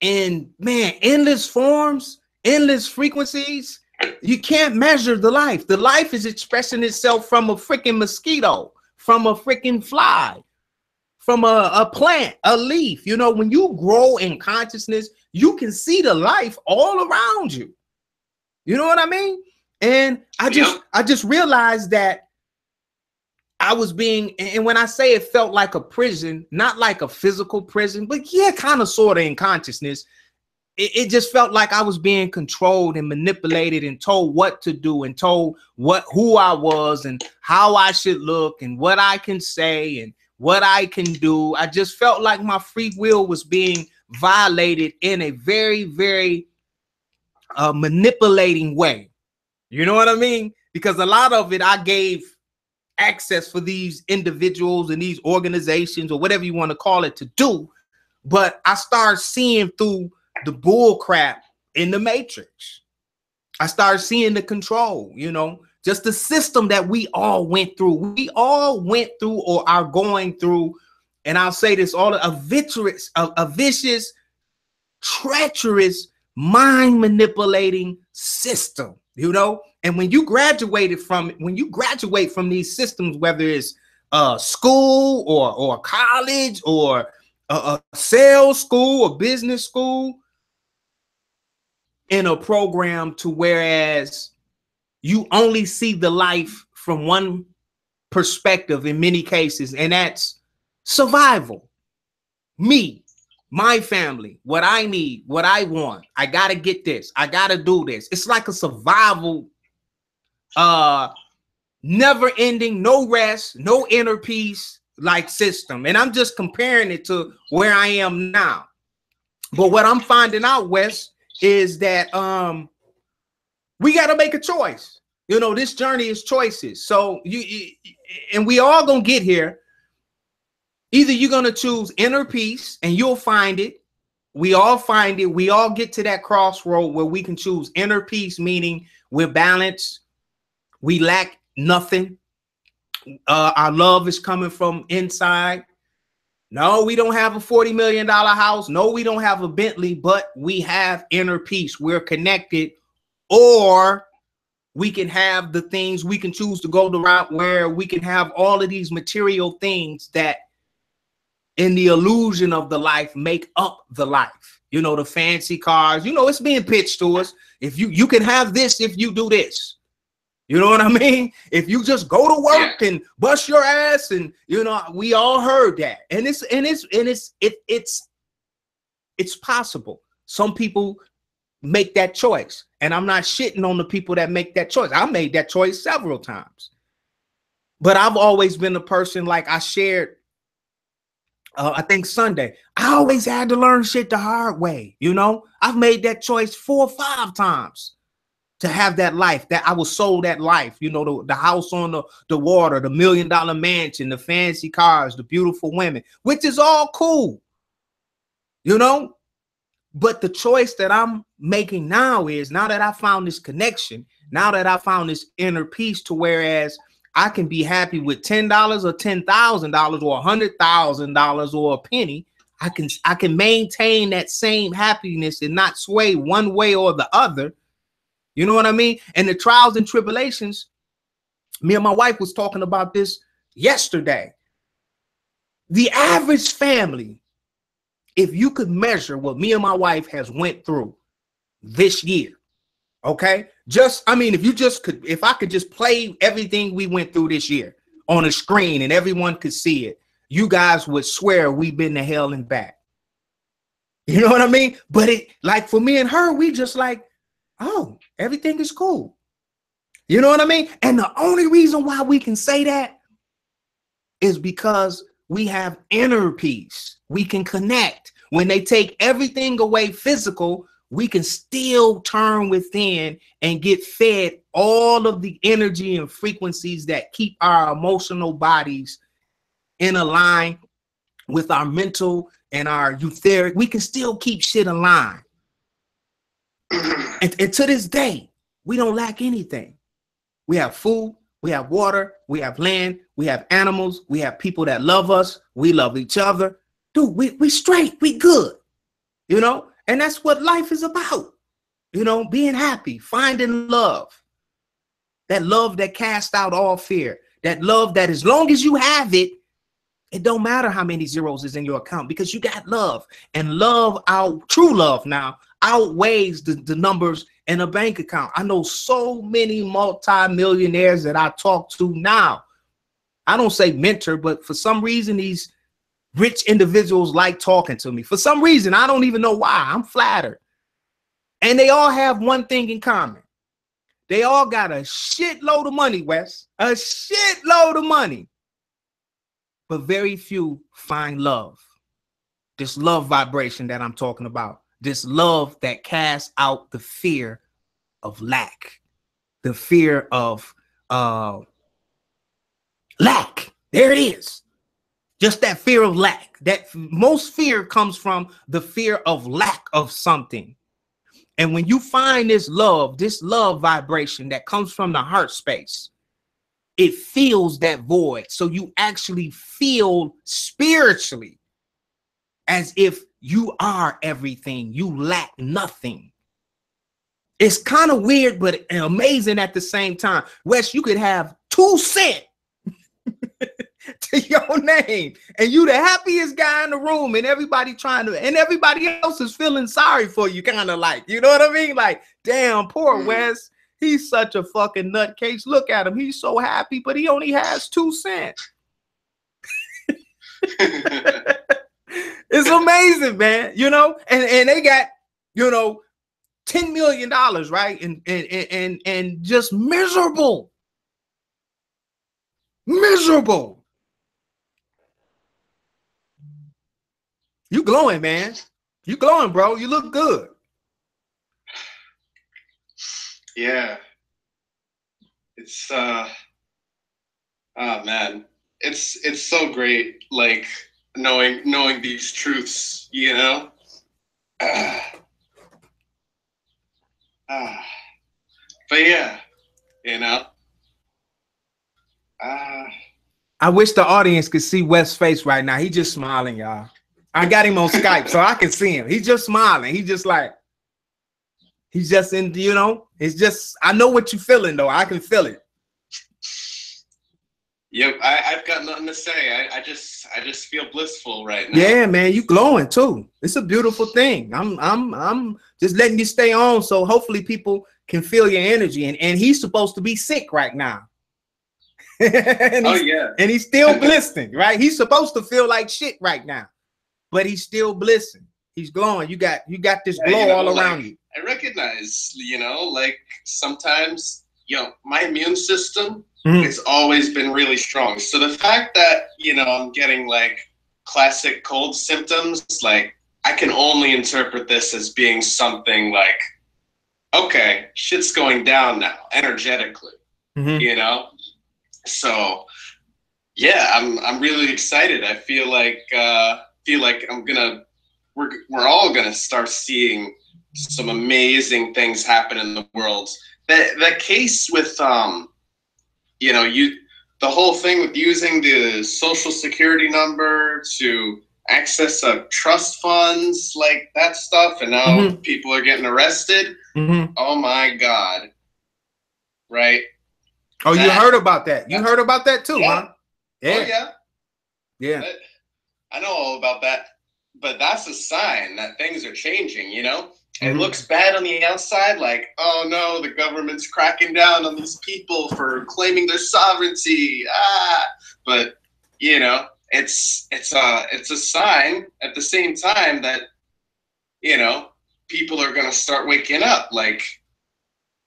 in, man, endless forms, endless frequencies. You can't measure the life. The life is expressing itself from a freaking mosquito, from a freaking fly, from a plant, a leaf. You know, when you grow in consciousness, you can see the life all around you. You know what I mean? And I just realized that I was being, and when I say it felt like a prison, not like a physical prison, but yeah, kind of sort of in consciousness, it just felt like I was being controlled and manipulated and told what to do and told who I was and how I should look and what I can say and what I can do. I just felt like my free will was being violated in a very, very manipulating way. You know what I mean? Because a lot of it I gave access for these individuals and these organizations or whatever you want to call it to do. But I started seeing through the bull crap in the matrix. I started seeing the control, you know, just the system that we all went through. We all went through or are going through. And I'll say this, all a vicious, treacherous, mind manipulating system, you know. And when you graduate from these systems, whether it's school or college or a sales school or business school, in a program to whereas you only see the life from one perspective in many cases, and that's survival. Me, my family, what I need, what I want. I gotta get this. I gotta do this. It's like a survival, never ending, no rest, no inner peace like system. And I'm just comparing it to where I am now. But what I'm finding out, Wes, is that we got to make a choice. You know, this journey is choices. So and we all gonna get here. Either you're gonna choose inner peace and you'll find it. We all find it. We all get to that crossroad where we can choose inner peace, meaning we're balanced. We lack nothing. Our love is coming from inside. No, we don't have a $40 million house. No, we don't have a Bentley, but we have inner peace. We're connected. Or we can have the things, we can choose to go the route where we can have all of these material things that in the illusion of the life make up the life. You know, the fancy cars, you know, it's being pitched to us. If you can have this if you do this. You know what I mean? If you just go to work and bust your ass, and you know, we all heard that. And it's possible. Some people make that choice. And I'm not shitting on the people that make that choice. I made that choice several times. But I've always been a person, like I shared, I think Sunday, I always had to learn shit the hard way. You know, I've made that choice 4 or 5 times to have that life, that I was sold that life, you know, the house on the water, the $1 million mansion, the fancy cars, the beautiful women, which is all cool, you know, But the choice that I'm making now is, now that I found this connection, now that I found this inner peace, to whereas I can be happy with $10 or $10,000 or $100,000 or a penny, I can maintain that same happiness and not sway one way or the other. You know what I mean? And the trials and tribulations, me and my wife was talking about this yesterday. The average family, if you could measure what me and my wife has went through this year, okay? Just, I mean, if I could just play everything we went through this year on a screen and everyone could see it, you guys would swear we've been to hell and back. You know what I mean? But it, like for me and her, we just like, oh, everything is cool. You know what I mean? And the only reason why we can say that is because we have inner peace. We can connect. When they take everything away physical, we can still turn within and get fed all of the energy and frequencies that keep our emotional bodies in a line with our mental and our etheric. We can still keep shit aligned. And to this day, we don't lack anything. We have food, we have water, we have land, we have animals, we have people that love us, we love each other. Dude, we straight, we good, you know? And that's what life is about, you know, being happy, finding love. That love that casts out all fear. That love that as long as you have it, it don't matter how many zeros is in your account because you got love. And love, true love now, outweighs the numbers in a bank account. I know so many multi-millionaires that I talk to now. I don't say mentor, but for some reason, these rich individuals like talking to me. For some reason, I don't even know why. I'm flattered. And they all have one thing in common. They all got a shitload of money, Wes. A shitload of money. But very few find love. This love vibration that I'm talking about. This love that casts out the fear of lack. The fear of lack. There it is. Just that fear of lack. That most fear comes from the fear of lack of something. And when you find this love vibration that comes from the heart space, it fills that void. So you actually feel spiritually as if you are everything. You lack nothing. It's kind of weird, but amazing at the same time. Wes, you could have 2 cents to your name and you the happiest guy in the room, and everybody else is feeling sorry for you, kind of like, you know what I mean? Like, damn, poor Wes. He's such a fucking nutcase. Look at him. He's so happy, but he only has 2 cents. It's amazing, man. You know, and they got, you know, $10 million, right? And just miserable. Miserable. You glowing, man. You glowing, bro. You look good. Yeah. It's oh man. It's so great, like knowing these truths, you know? But yeah, you know. I wish the audience could see Wes' face right now. He's just smiling, y'all. I got him on Skype so I can see him. He's just smiling. He's just like, he's just in, you know, it's just, I know what you're feeling though. I can feel it. Yep, I've got nothing to say. I just feel blissful right now. Yeah, man, you glowing too. It's a beautiful thing. I'm just letting you stay on so hopefully people can feel your energy. And he's supposed to be sick right now. And he's still blissing, right? He's supposed to feel like shit right now, but he's still blissing. He's glowing. You got this glow, you know, all around you. I recognize, you know, like sometimes, you know, my immune system it's always been really strong. So the fact that, you know, I'm getting like classic cold symptoms, like I can only interpret this as being something like, okay, shit's going down now energetically, you know? So yeah, I'm really excited. I feel like I'm gonna we're all gonna start seeing some amazing things happen in the world. The case with you know, the whole thing with using the social security number to access trust funds, like that stuff, and now people are getting arrested. Oh my God. Right? Oh, you heard about that. You heard about that too, yeah. huh? Yeah. Oh, yeah. Yeah. I know all about that. But that's a sign that things are changing, you know? It looks bad on the outside, like, oh no, the government's cracking down on these people for claiming their sovereignty. But you know, it's a sign at the same time that, you know, people are gonna start waking up. Like,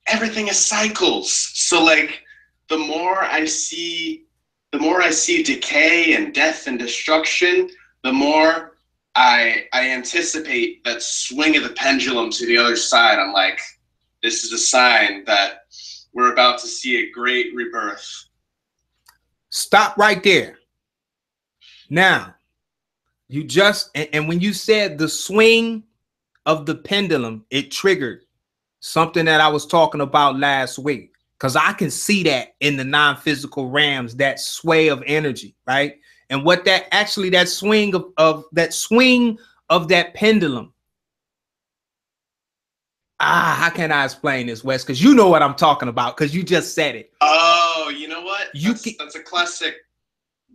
everything is cycles. So like the more I see decay and death and destruction, the more I anticipate that swing of the pendulum to the other side. I'm like, this is a sign that we're about to see a great rebirth. Stop right there. Now, you just, and when you said the swing of the pendulum, it triggered something that I was talking about last week, because I can see that in the non-physical realms, that sway of energy, right? And what that actually, that swing of that pendulum. How can I explain this, Wes? Because you know what I'm talking about, because you just said it. Oh, you know what? That's a classic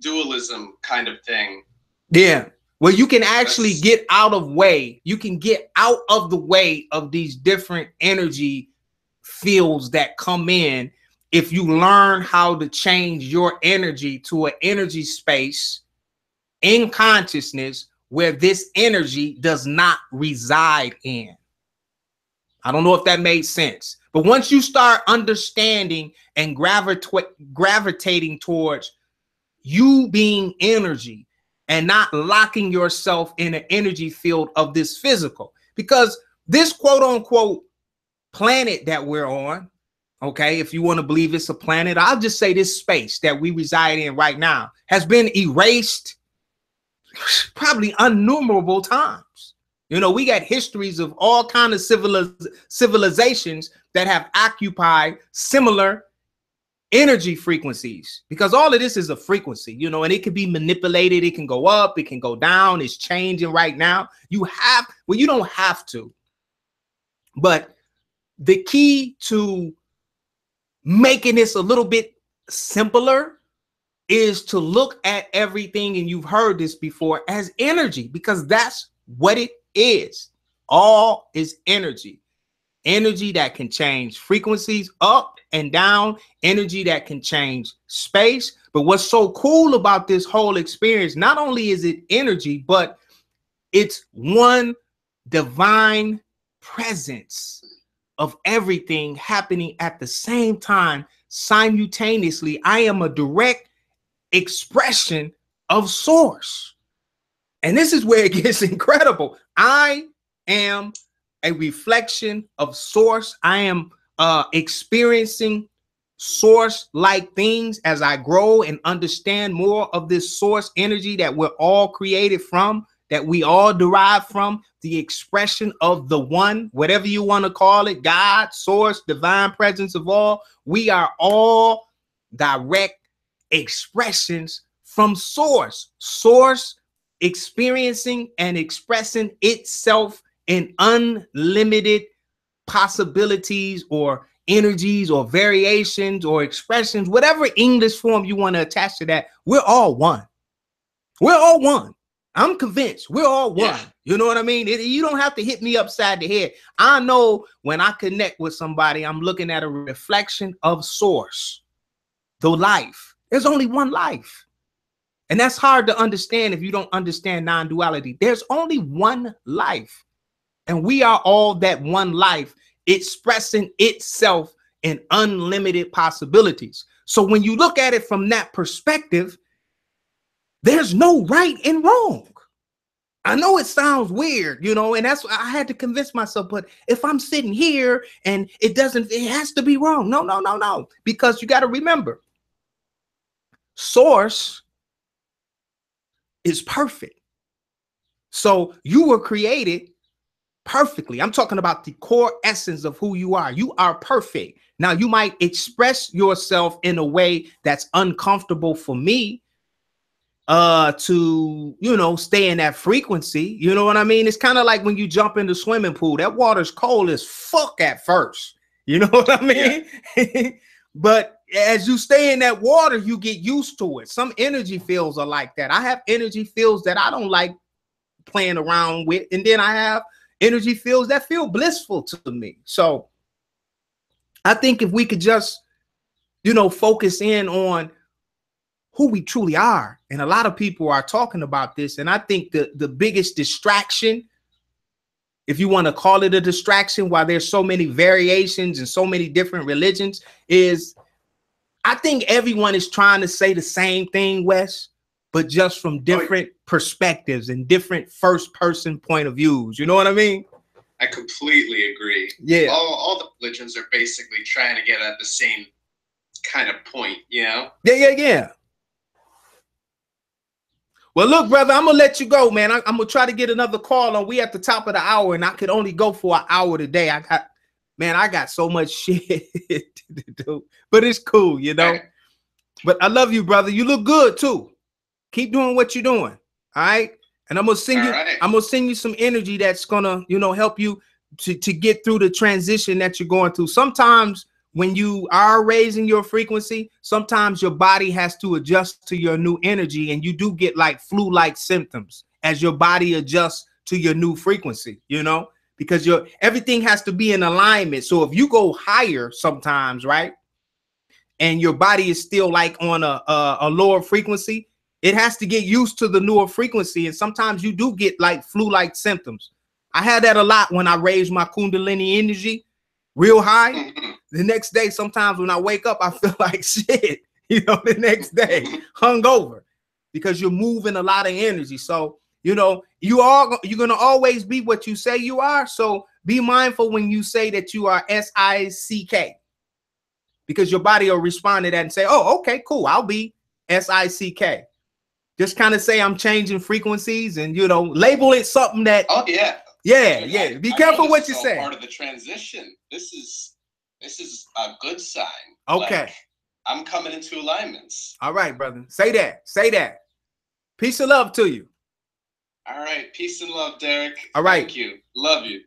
dualism kind of thing. Yeah. Well, you can actually get out of way. You can get out of the way of these different energy fields that come in if you learn how to change your energy to an energy space in consciousness where this energy does not reside in. I don't know if that made sense, but once you start understanding and gravitating towards you being energy and not locking yourself in an energy field of this physical, because this quote unquote planet that we're on, okay, if you want to believe it's a planet, I'll just say this space that we reside in right now has been erased probably innumerable times. You know, we got histories of all kinds of civilizations that have occupied similar energy frequencies, because all of this is a frequency, you know, and it can be manipulated. It can go up, it can go down. It's changing right now. You don't have to, but the key to making this a little bit simpler is to look at everything, and you've heard this before, as energy, because that's what it is. All is energy. Energy that can change frequencies up and down, energy that can change space. But what's so cool about this whole experience, not only is it energy, but it's one divine presence of everything happening at the same time, simultaneously. I am a direct expression of source. And this is where it gets incredible. I am a reflection of source. I am experiencing source-like things as I grow and understand more of this source energy that we're all created from, that we all derive from, the expression of the one, whatever you want to call it, God, source, divine presence of all. We are all direct expressions from source. Source experiencing and expressing itself in unlimited possibilities or energies or variations or expressions, whatever English form you want to attach to that. We're all one. We're all one. I'm convinced we're all one. Yeah. You know what I mean? You don't have to hit me upside the head. I know when I connect with somebody, I'm looking at a reflection of source, the life. There's only one life. And that's hard to understand if you don't understand non-duality. There's only one life. And we are all that one life expressing itself in unlimited possibilities. So when you look at it from that perspective, there's no right and wrong. I know it sounds weird, you know, and that's why I had to convince myself. But if I'm sitting here and it has to be wrong. No. Because you got to remember, source is perfect. So you were created perfectly. I'm talking about the core essence of who you are. You are perfect. Now, you might express yourself in a way that's uncomfortable for me to, you know, stay in that frequency. You know what I mean? It's kind of like when you jump in the swimming pool. That water's cold as fuck at first. You know what I mean? Yeah. But as you stay in that water, you get used to it. Some energy fields are like that. I have energy fields that I don't like playing around with, and then I have energy fields that feel blissful to me. So I think if we could just, you know, focus in on who we truly are, and a lot of people are talking about this, and I think the biggest distraction, if you want to call it a distraction, while there's so many variations and so many different religions, is I think everyone is trying to say the same thing, Wes, but just from different perspectives and different first person point of views. You know what I mean? I completely agree. Yeah. All the religions are basically trying to get at the same kind of point, you know? Yeah. Well, look, brother, I'm gonna let you go, man. I'm gonna try to get another call on. We at the top of the hour, and I could only go for an hour today. I got so much shit to do, but it's cool, you know. But I love you, brother. You look good too. Keep doing what you're doing. All right. And I'm gonna send you some energy that's gonna, you know, help you to get through the transition that you're going through. Sometimes when you are raising your frequency, sometimes your body has to adjust to your new energy, and you do get like flu-like symptoms as your body adjusts to your new frequency, you know, because everything has to be in alignment. So if you go higher sometimes, right, and your body is still like on a lower frequency, it has to get used to the newer frequency. And sometimes you do get like flu-like symptoms. I had that a lot when I raised my Kundalini energy real high. The next day, sometimes when I wake up, I feel like shit, you know, the next day, hungover, because you're moving a lot of energy. So, you know, you're going to always be what you say you are. So be mindful when you say that you are SICK, because your body will respond to that and say, oh, okay, cool, I'll be SICK. Just kind of say I'm changing frequencies, and, you know, label it something that. Oh, yeah. Yeah. Be careful what you say. Part of the transition. This is a good sign. Okay. Like, I'm coming into alignments. All right, brother. Say that. Peace and love to you. All right. Peace and love, Derek. All right. Thank you. Love you.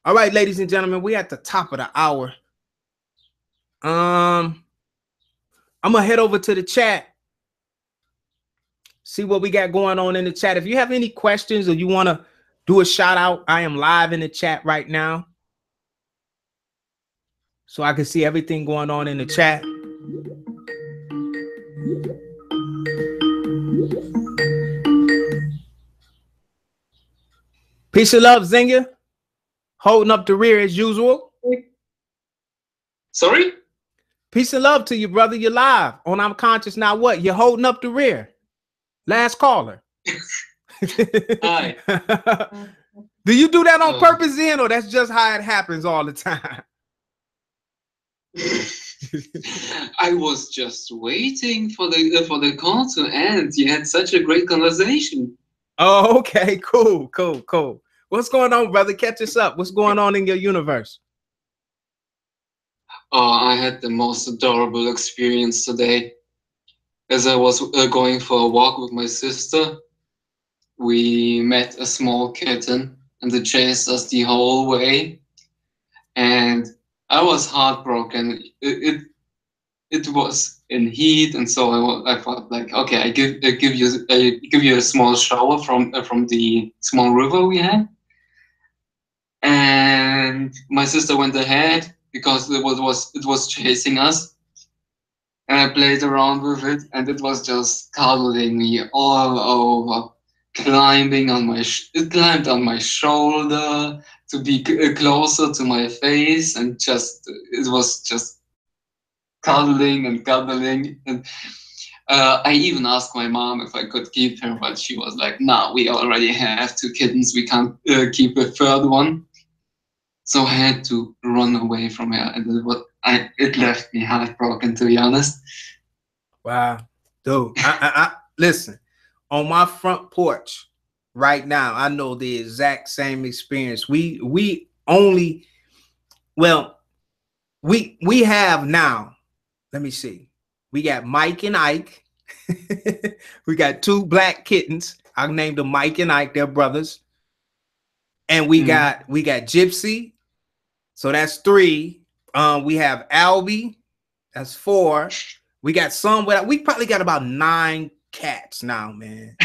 All right, ladies and gentlemen, we're at the top of the hour. I'm gonna head over to the chat. See what we got going on in the chat. If you have any questions or you want to do a shout out, I am live in the chat right now, so I can see everything going on in the chat. Peace and love, Zinga. Holding up the rear as usual. Sorry? Peace and love to you, brother. You're live on IMConscious. Now what? You're holding up the rear. Last caller. Hi. Do you do that on purpose, then, or that's just how it happens all the time? I was just waiting for the call to end. You had such a great conversation. Oh, okay, cool. What's going on, brother? Catch us up. What's going on in your universe? Oh, I had the most adorable experience today. As I was going for a walk with my sister, we met a small kitten, and it chased us the whole way. And I was heartbroken. It was in heat, and so I thought, like, okay, I give you a small shower from the small river we had. And my sister went ahead because it was chasing us. And I played around with it, and it was just cuddling me all over, climbing on it climbed on my shoulder to be closer to my face, and it was just cuddling and cuddling. And I even asked my mom if I could keep her, but she was like, "No, we already have 2 kittens. We can't keep a third one." So I had to run away from her, and it left me heartbroken, to be honest. Wow, dude. I listen, on my front porch, right now, I know the exact same experience. We only, well, we have now, let me see. We got Mike and Ike. We got 2 black kittens. I named them Mike and Ike, they're brothers. And we got Gypsy. So that's 3. We have Albie, that's 4. We got some, we probably got about 9 cats now, man.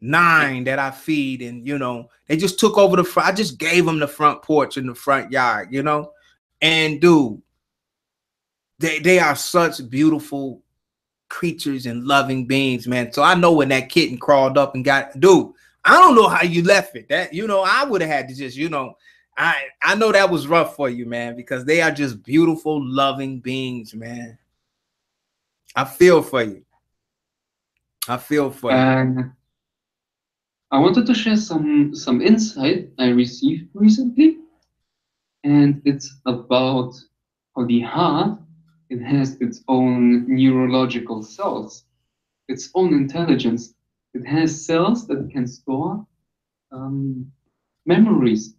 9 that I feed, and you know, they just took over the front. I just gave them the front porch and the front yard, you know. And dude, they are such beautiful creatures and loving beings, man. So I know when that kitten crawled up and got, dude, I don't know how you left it. That, you know, I would have had to just, you know, I know that was rough for you, man, because they are just beautiful, loving beings, man. I feel for you. I feel for you. I wanted to share some insight I received recently, and it's about how the heart, it has its own neurological cells, its own intelligence. It has cells that can store memories.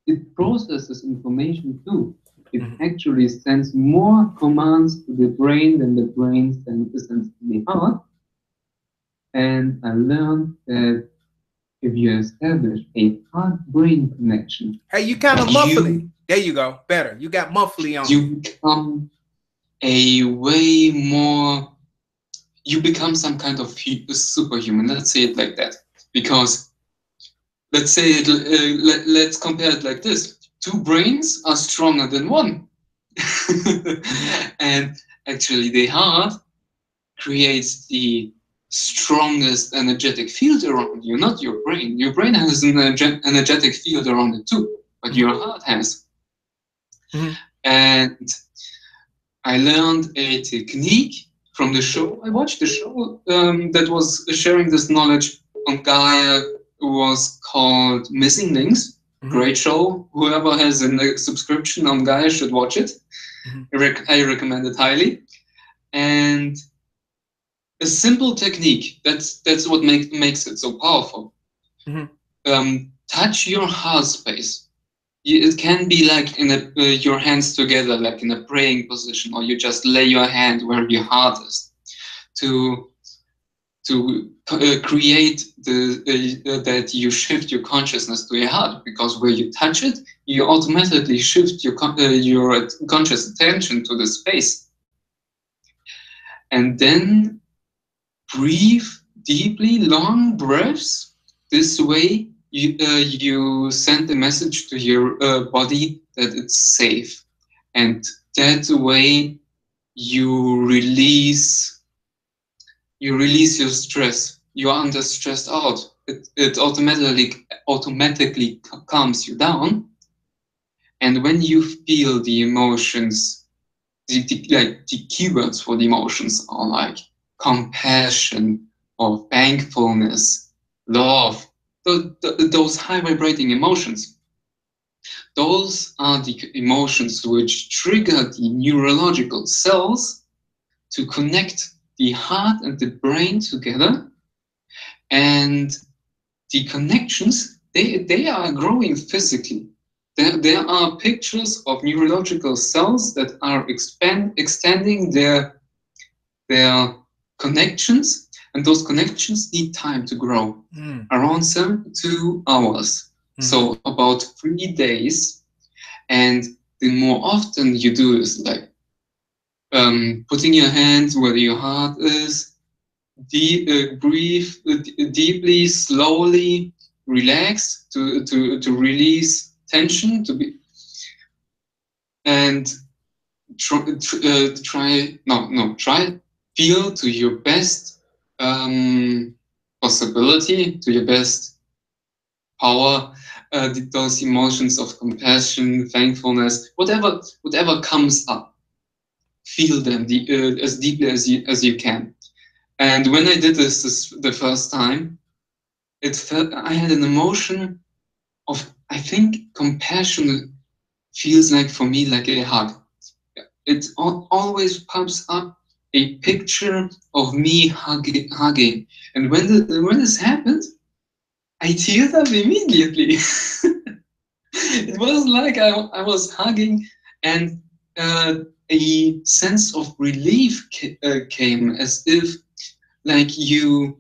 It processes information too. It actually sends more commands to the brain than the brain sends to the heart. And I learned that if you establish a heart-brain connection, hey, you kind of muffly. There you go. Better. You got muffly on. You become a way more. You become some kind of superhuman. Let's say it like that. Because let's say let's compare it like this: 2 brains are stronger than 1, and actually, the heart creates the strongest energetic field around you, not your brain. Your brain has an energetic field around it too, but your heart has. And I learned a technique from the show. I watched the show that was sharing this knowledge on Gaia. Was called Missing Links. Great show. Whoever has a subscription on Gaia should watch it. I recommend it highly. And a simple technique, that's what makes it so powerful. Touch your heart space. It can be like in your hands together, like in a praying position, or you just lay your hand where your heart is to create that you shift your consciousness to your heart, because where you touch it, you automatically shift your conscious attention to the space. And then breathe deeply, long breaths. This way, you send a message to your body that it's safe, and that way you release your stress. You are under stressed out. It automatically calms you down. And when you feel the emotions, the keywords for the emotions are like compassion or thankfulness, love, those high vibrating emotions. Those are the emotions which trigger the neurological cells to connect the heart and the brain together. And the connections, they are growing physically. There are pictures of neurological cells that are extending their connections, and those connections need time to grow, around 72 hours. So about 3 days. And the more often you do this, like putting your hands where your heart is, breathe deeply, slowly, relax to release tension, and feel to your best possibility, to your best power, those emotions of compassion, thankfulness, whatever comes up, feel them as deeply as you can. And when I did this the first time, I had an emotion of, I think, compassion feels like for me like a hug. It always pops up a picture of me hugging. And when this happened, I teared up immediately. It was like I was hugging, and a sense of relief came, as if like you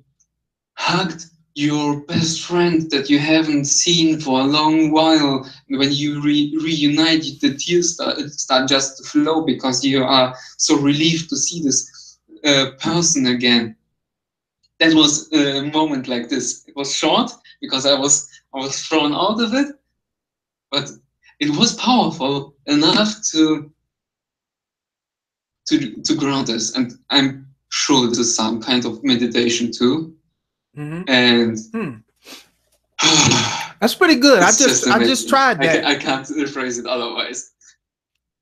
hugged your best friend that you haven't seen for a long while. When you reunite, the tears start just to flow because you are so relieved to see this person again. That was a moment like this. It was short because I was thrown out of it, but it was powerful enough to ground us. And I'm sure this is some kind of meditation too. And that's pretty good. I it's just tried that. I can't rephrase it otherwise.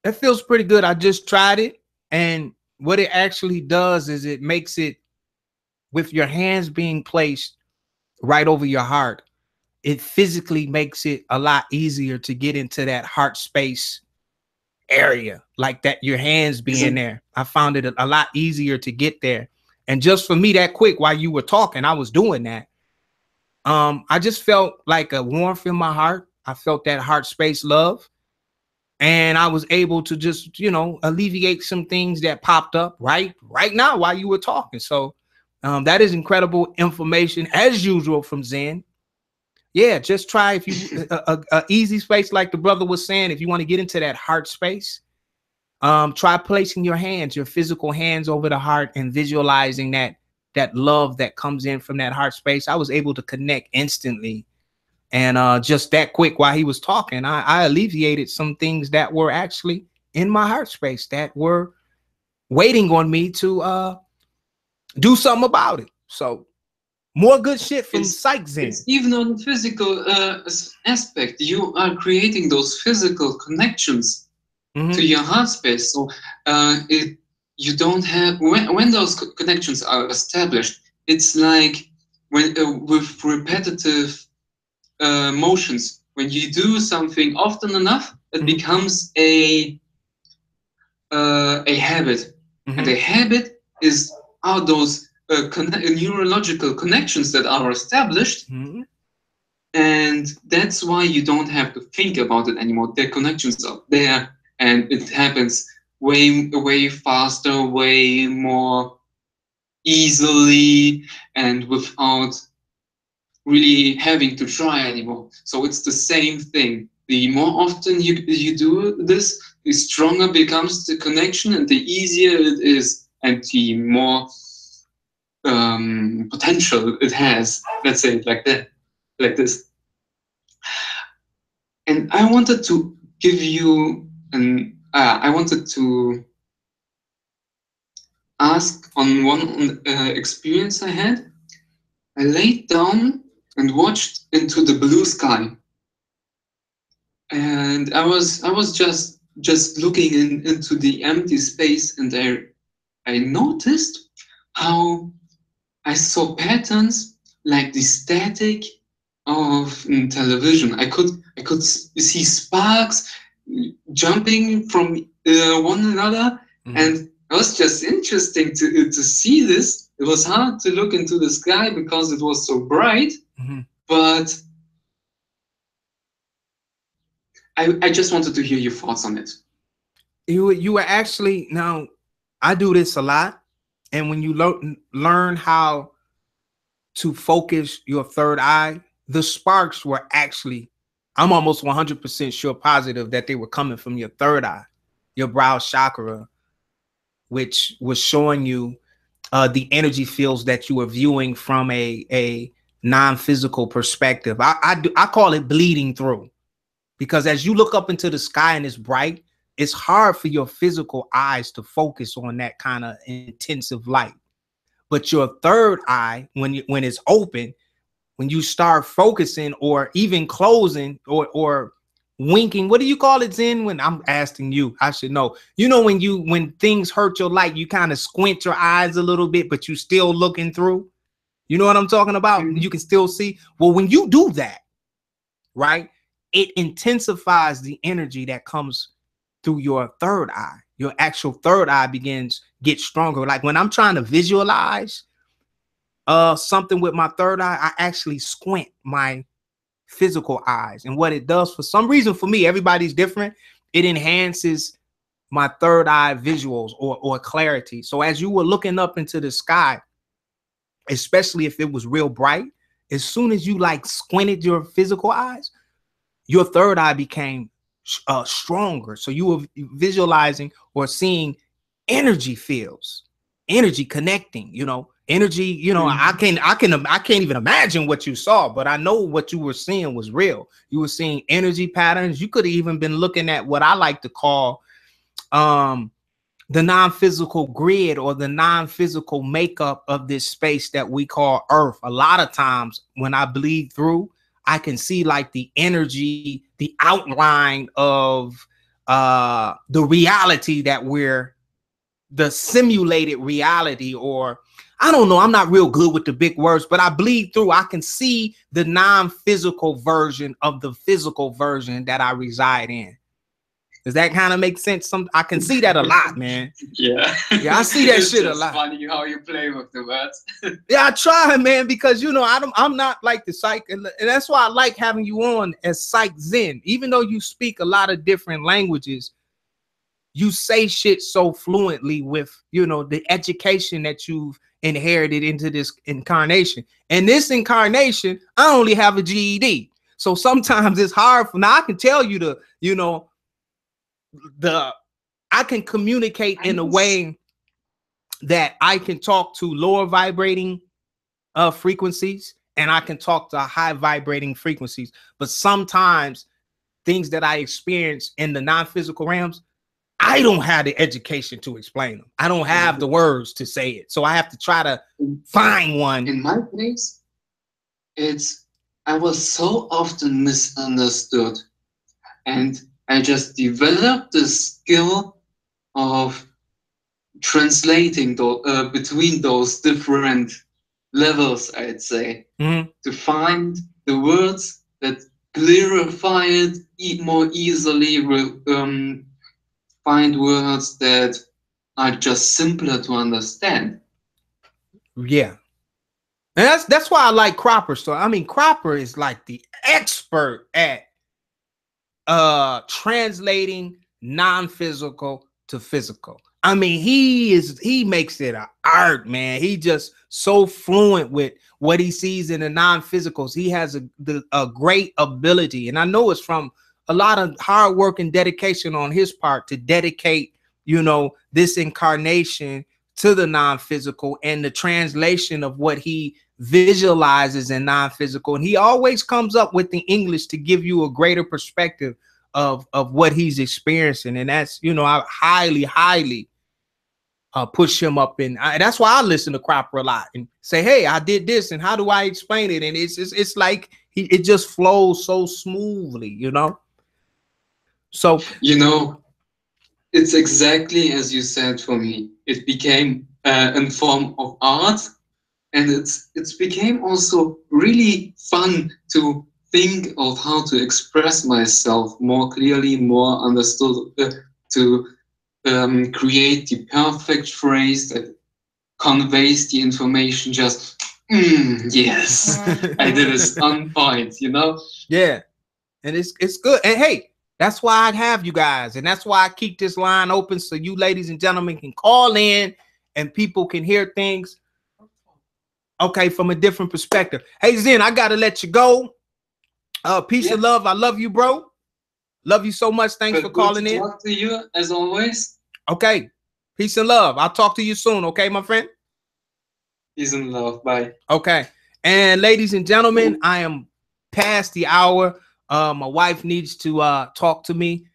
That feels pretty good. I just tried it, and what it actually does is it makes it, with your hands being placed right over your heart, it physically makes it a lot easier to get into that heart space area, like that, your hands being there. I found it a lot easier to get there. And just for me, that quick, while you were talking, I was doing that. I just felt like a warmth in my heart. I felt that heart space love. And I was able to just, you know, alleviate some things that popped up right now while you were talking. So that is incredible information, as usual, from Zen. Yeah, just try, if you a easy space, like the brother was saying, if you want to get into that heart space, try placing your hands, your physical hands, over the heart and visualizing that love that comes in from that heart space. I was able to connect instantly, and just that quick while he was talking, I alleviated some things that were actually in my heart space that were waiting on me to do something about it. So more good shit from Psych Zen. It's even on the physical aspect. You are creating those physical connections to your heart space. So you don't have, when those connections are established, it's like when with repetitive motions. When you do something often enough, it becomes a habit, and a habit are those neurological connections that are established, and that's why you don't have to think about it anymore. The connections are there, and it happens way faster, way more easily, and without really having to try anymore. So it's the same thing. The more often you do this, the stronger becomes the connection, and the easier it is, and the more potential it has. Let's say it like that, like this. And I wanted to give you I wanted to ask on one experience I had. I laid down and watched into the blue sky, and I was just looking into the empty space, and I noticed how I saw patterns like the static of television. I could see sparks jumping from one another, and it was just interesting to see this. It was hard to look into the sky because it was so bright, but I just wanted to hear your thoughts on it. You were actually, now I do this a lot, and when you learn how to focus your third eye, the sparks were actually, I'm almost 100% sure positive that they were coming from your third eye, your brow chakra, which was showing you the energy fields that you were viewing from a non-physical perspective. I call it bleeding through, because as you look up into the sky and it's bright, it's hard for your physical eyes to focus on that kind of intensive light. But your third eye, when it's open, when you start focusing or even closing or winking, what do you call it, Zen? When I'm asking you, I should know. You know, when things hurt your light, you kind of squint your eyes a little bit, but you still looking through. You know what I'm talking about? You can still see. Well, when you do that, right, it intensifies the energy that comes through your third eye. Your actual third eye gets stronger. Like when I'm trying to visualize, something with my third eye, I actually squint my physical eyes. And what it does, for some reason, for me, everybody's different. It enhances my third eye visuals or clarity. So as you were looking up into the sky, especially if it was real bright, as soon as you like squinted your physical eyes, your third eye became stronger. So you were visualizing or seeing energy fields, energy connecting, you know, energy, you know, I can't even imagine what you saw, but I know what you were seeing was real. You were seeing energy patterns. You could have even been looking at what I like to call the non-physical grid or the non-physical makeup of this space that we call Earth. A lot of times when I bleed through, I can see like the energy, the outline of the reality that we're, the simulated reality, or I don't know, I'm not real good with the big words, but I bleed through. I can see the non-physical version of the physical version that I reside in. Does that kind of make sense? I can see that a lot, man. Yeah. Yeah, I see that It's shit a just lot. funny how you play with the words. Yeah, I try, man, because you know I'm not like the psych, and that's why I like having you on as Psych Zen. Even though you speak a lot of different languages, you say shit so fluently with, you know, the education that you've inherited into this incarnation. And this incarnation, I only have a GED, so sometimes it's hard for. Now I can tell you the, you know, I can communicate in a way that I can talk to lower vibrating frequencies, and I can talk to high vibrating frequencies. But sometimes things that I experience in the non-physical realms, I don't have the education to explain them. I don't have the words to say it. So I have to try to find one. In my case, I was so often misunderstood, and I just developed the skill of translating between those different levels, I'd say, to find the words that clarify it more easily, find words that are just simpler to understand. Yeah. And that's why I like Cropper. So I mean, Cropper is like the expert at translating non-physical to physical. I mean, he makes it an art, man. He just so fluent with what he sees in the non-physicals. He has a great ability, and I know it's from a lot of hard work and dedication on his part to dedicate, you know, this incarnation to the non-physical and the translation of what he visualizes in non-physical. And he always comes up with the English to give you a greater perspective of what he's experiencing. And that's, you know, I highly push him up. And that's why I listen to Cropper a lot and say, hey, I did this, and how do I explain it? And it's like it just flows so smoothly, you know. So, you know, it's exactly as you said for me. It became a form of art, and it's became also really fun to think of how to express myself more clearly, more understood, to create the perfect phrase that conveys the information just, yes, I did it on point, you know? Yeah, and it's good. And hey, that's why I have you guys, and that's why I keep this line open so you ladies and gentlemen can call in and people can hear things, okay, from a different perspective. Hey, Zen, I gotta let you go. Peace and love. I love you, bro. Love you so much. Thanks for calling in. Talk to you as always. Okay. Peace and love. I'll talk to you soon. Okay, my friend. Peace and love. Bye. Okay. And ladies and gentlemen, I am past the hour. My wife needs to talk to me,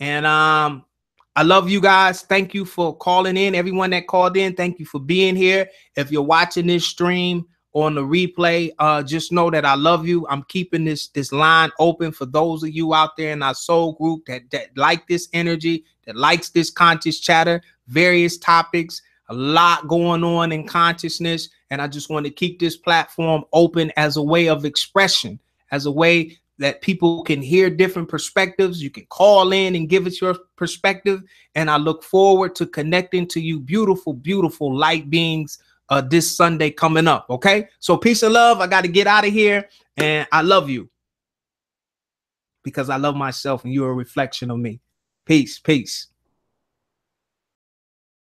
and I love you guys. Thank you for calling in. Everyone that called in, thank you for being here. If you're watching this stream on the replay, just know that I love you. I'm keeping this line open for those of you out there in our soul group that like this energy, that likes this conscious chatter, various topics, a lot going on in consciousness. And I just want to keep this platform open as a way of expression, as a way that people can hear different perspectives. You can call in and give us your perspective. And I look forward to connecting to you beautiful, beautiful light beings this Sunday coming up. Okay, so peace and love. I got to get out of here, and I love you because I love myself and you're a reflection of me. Peace.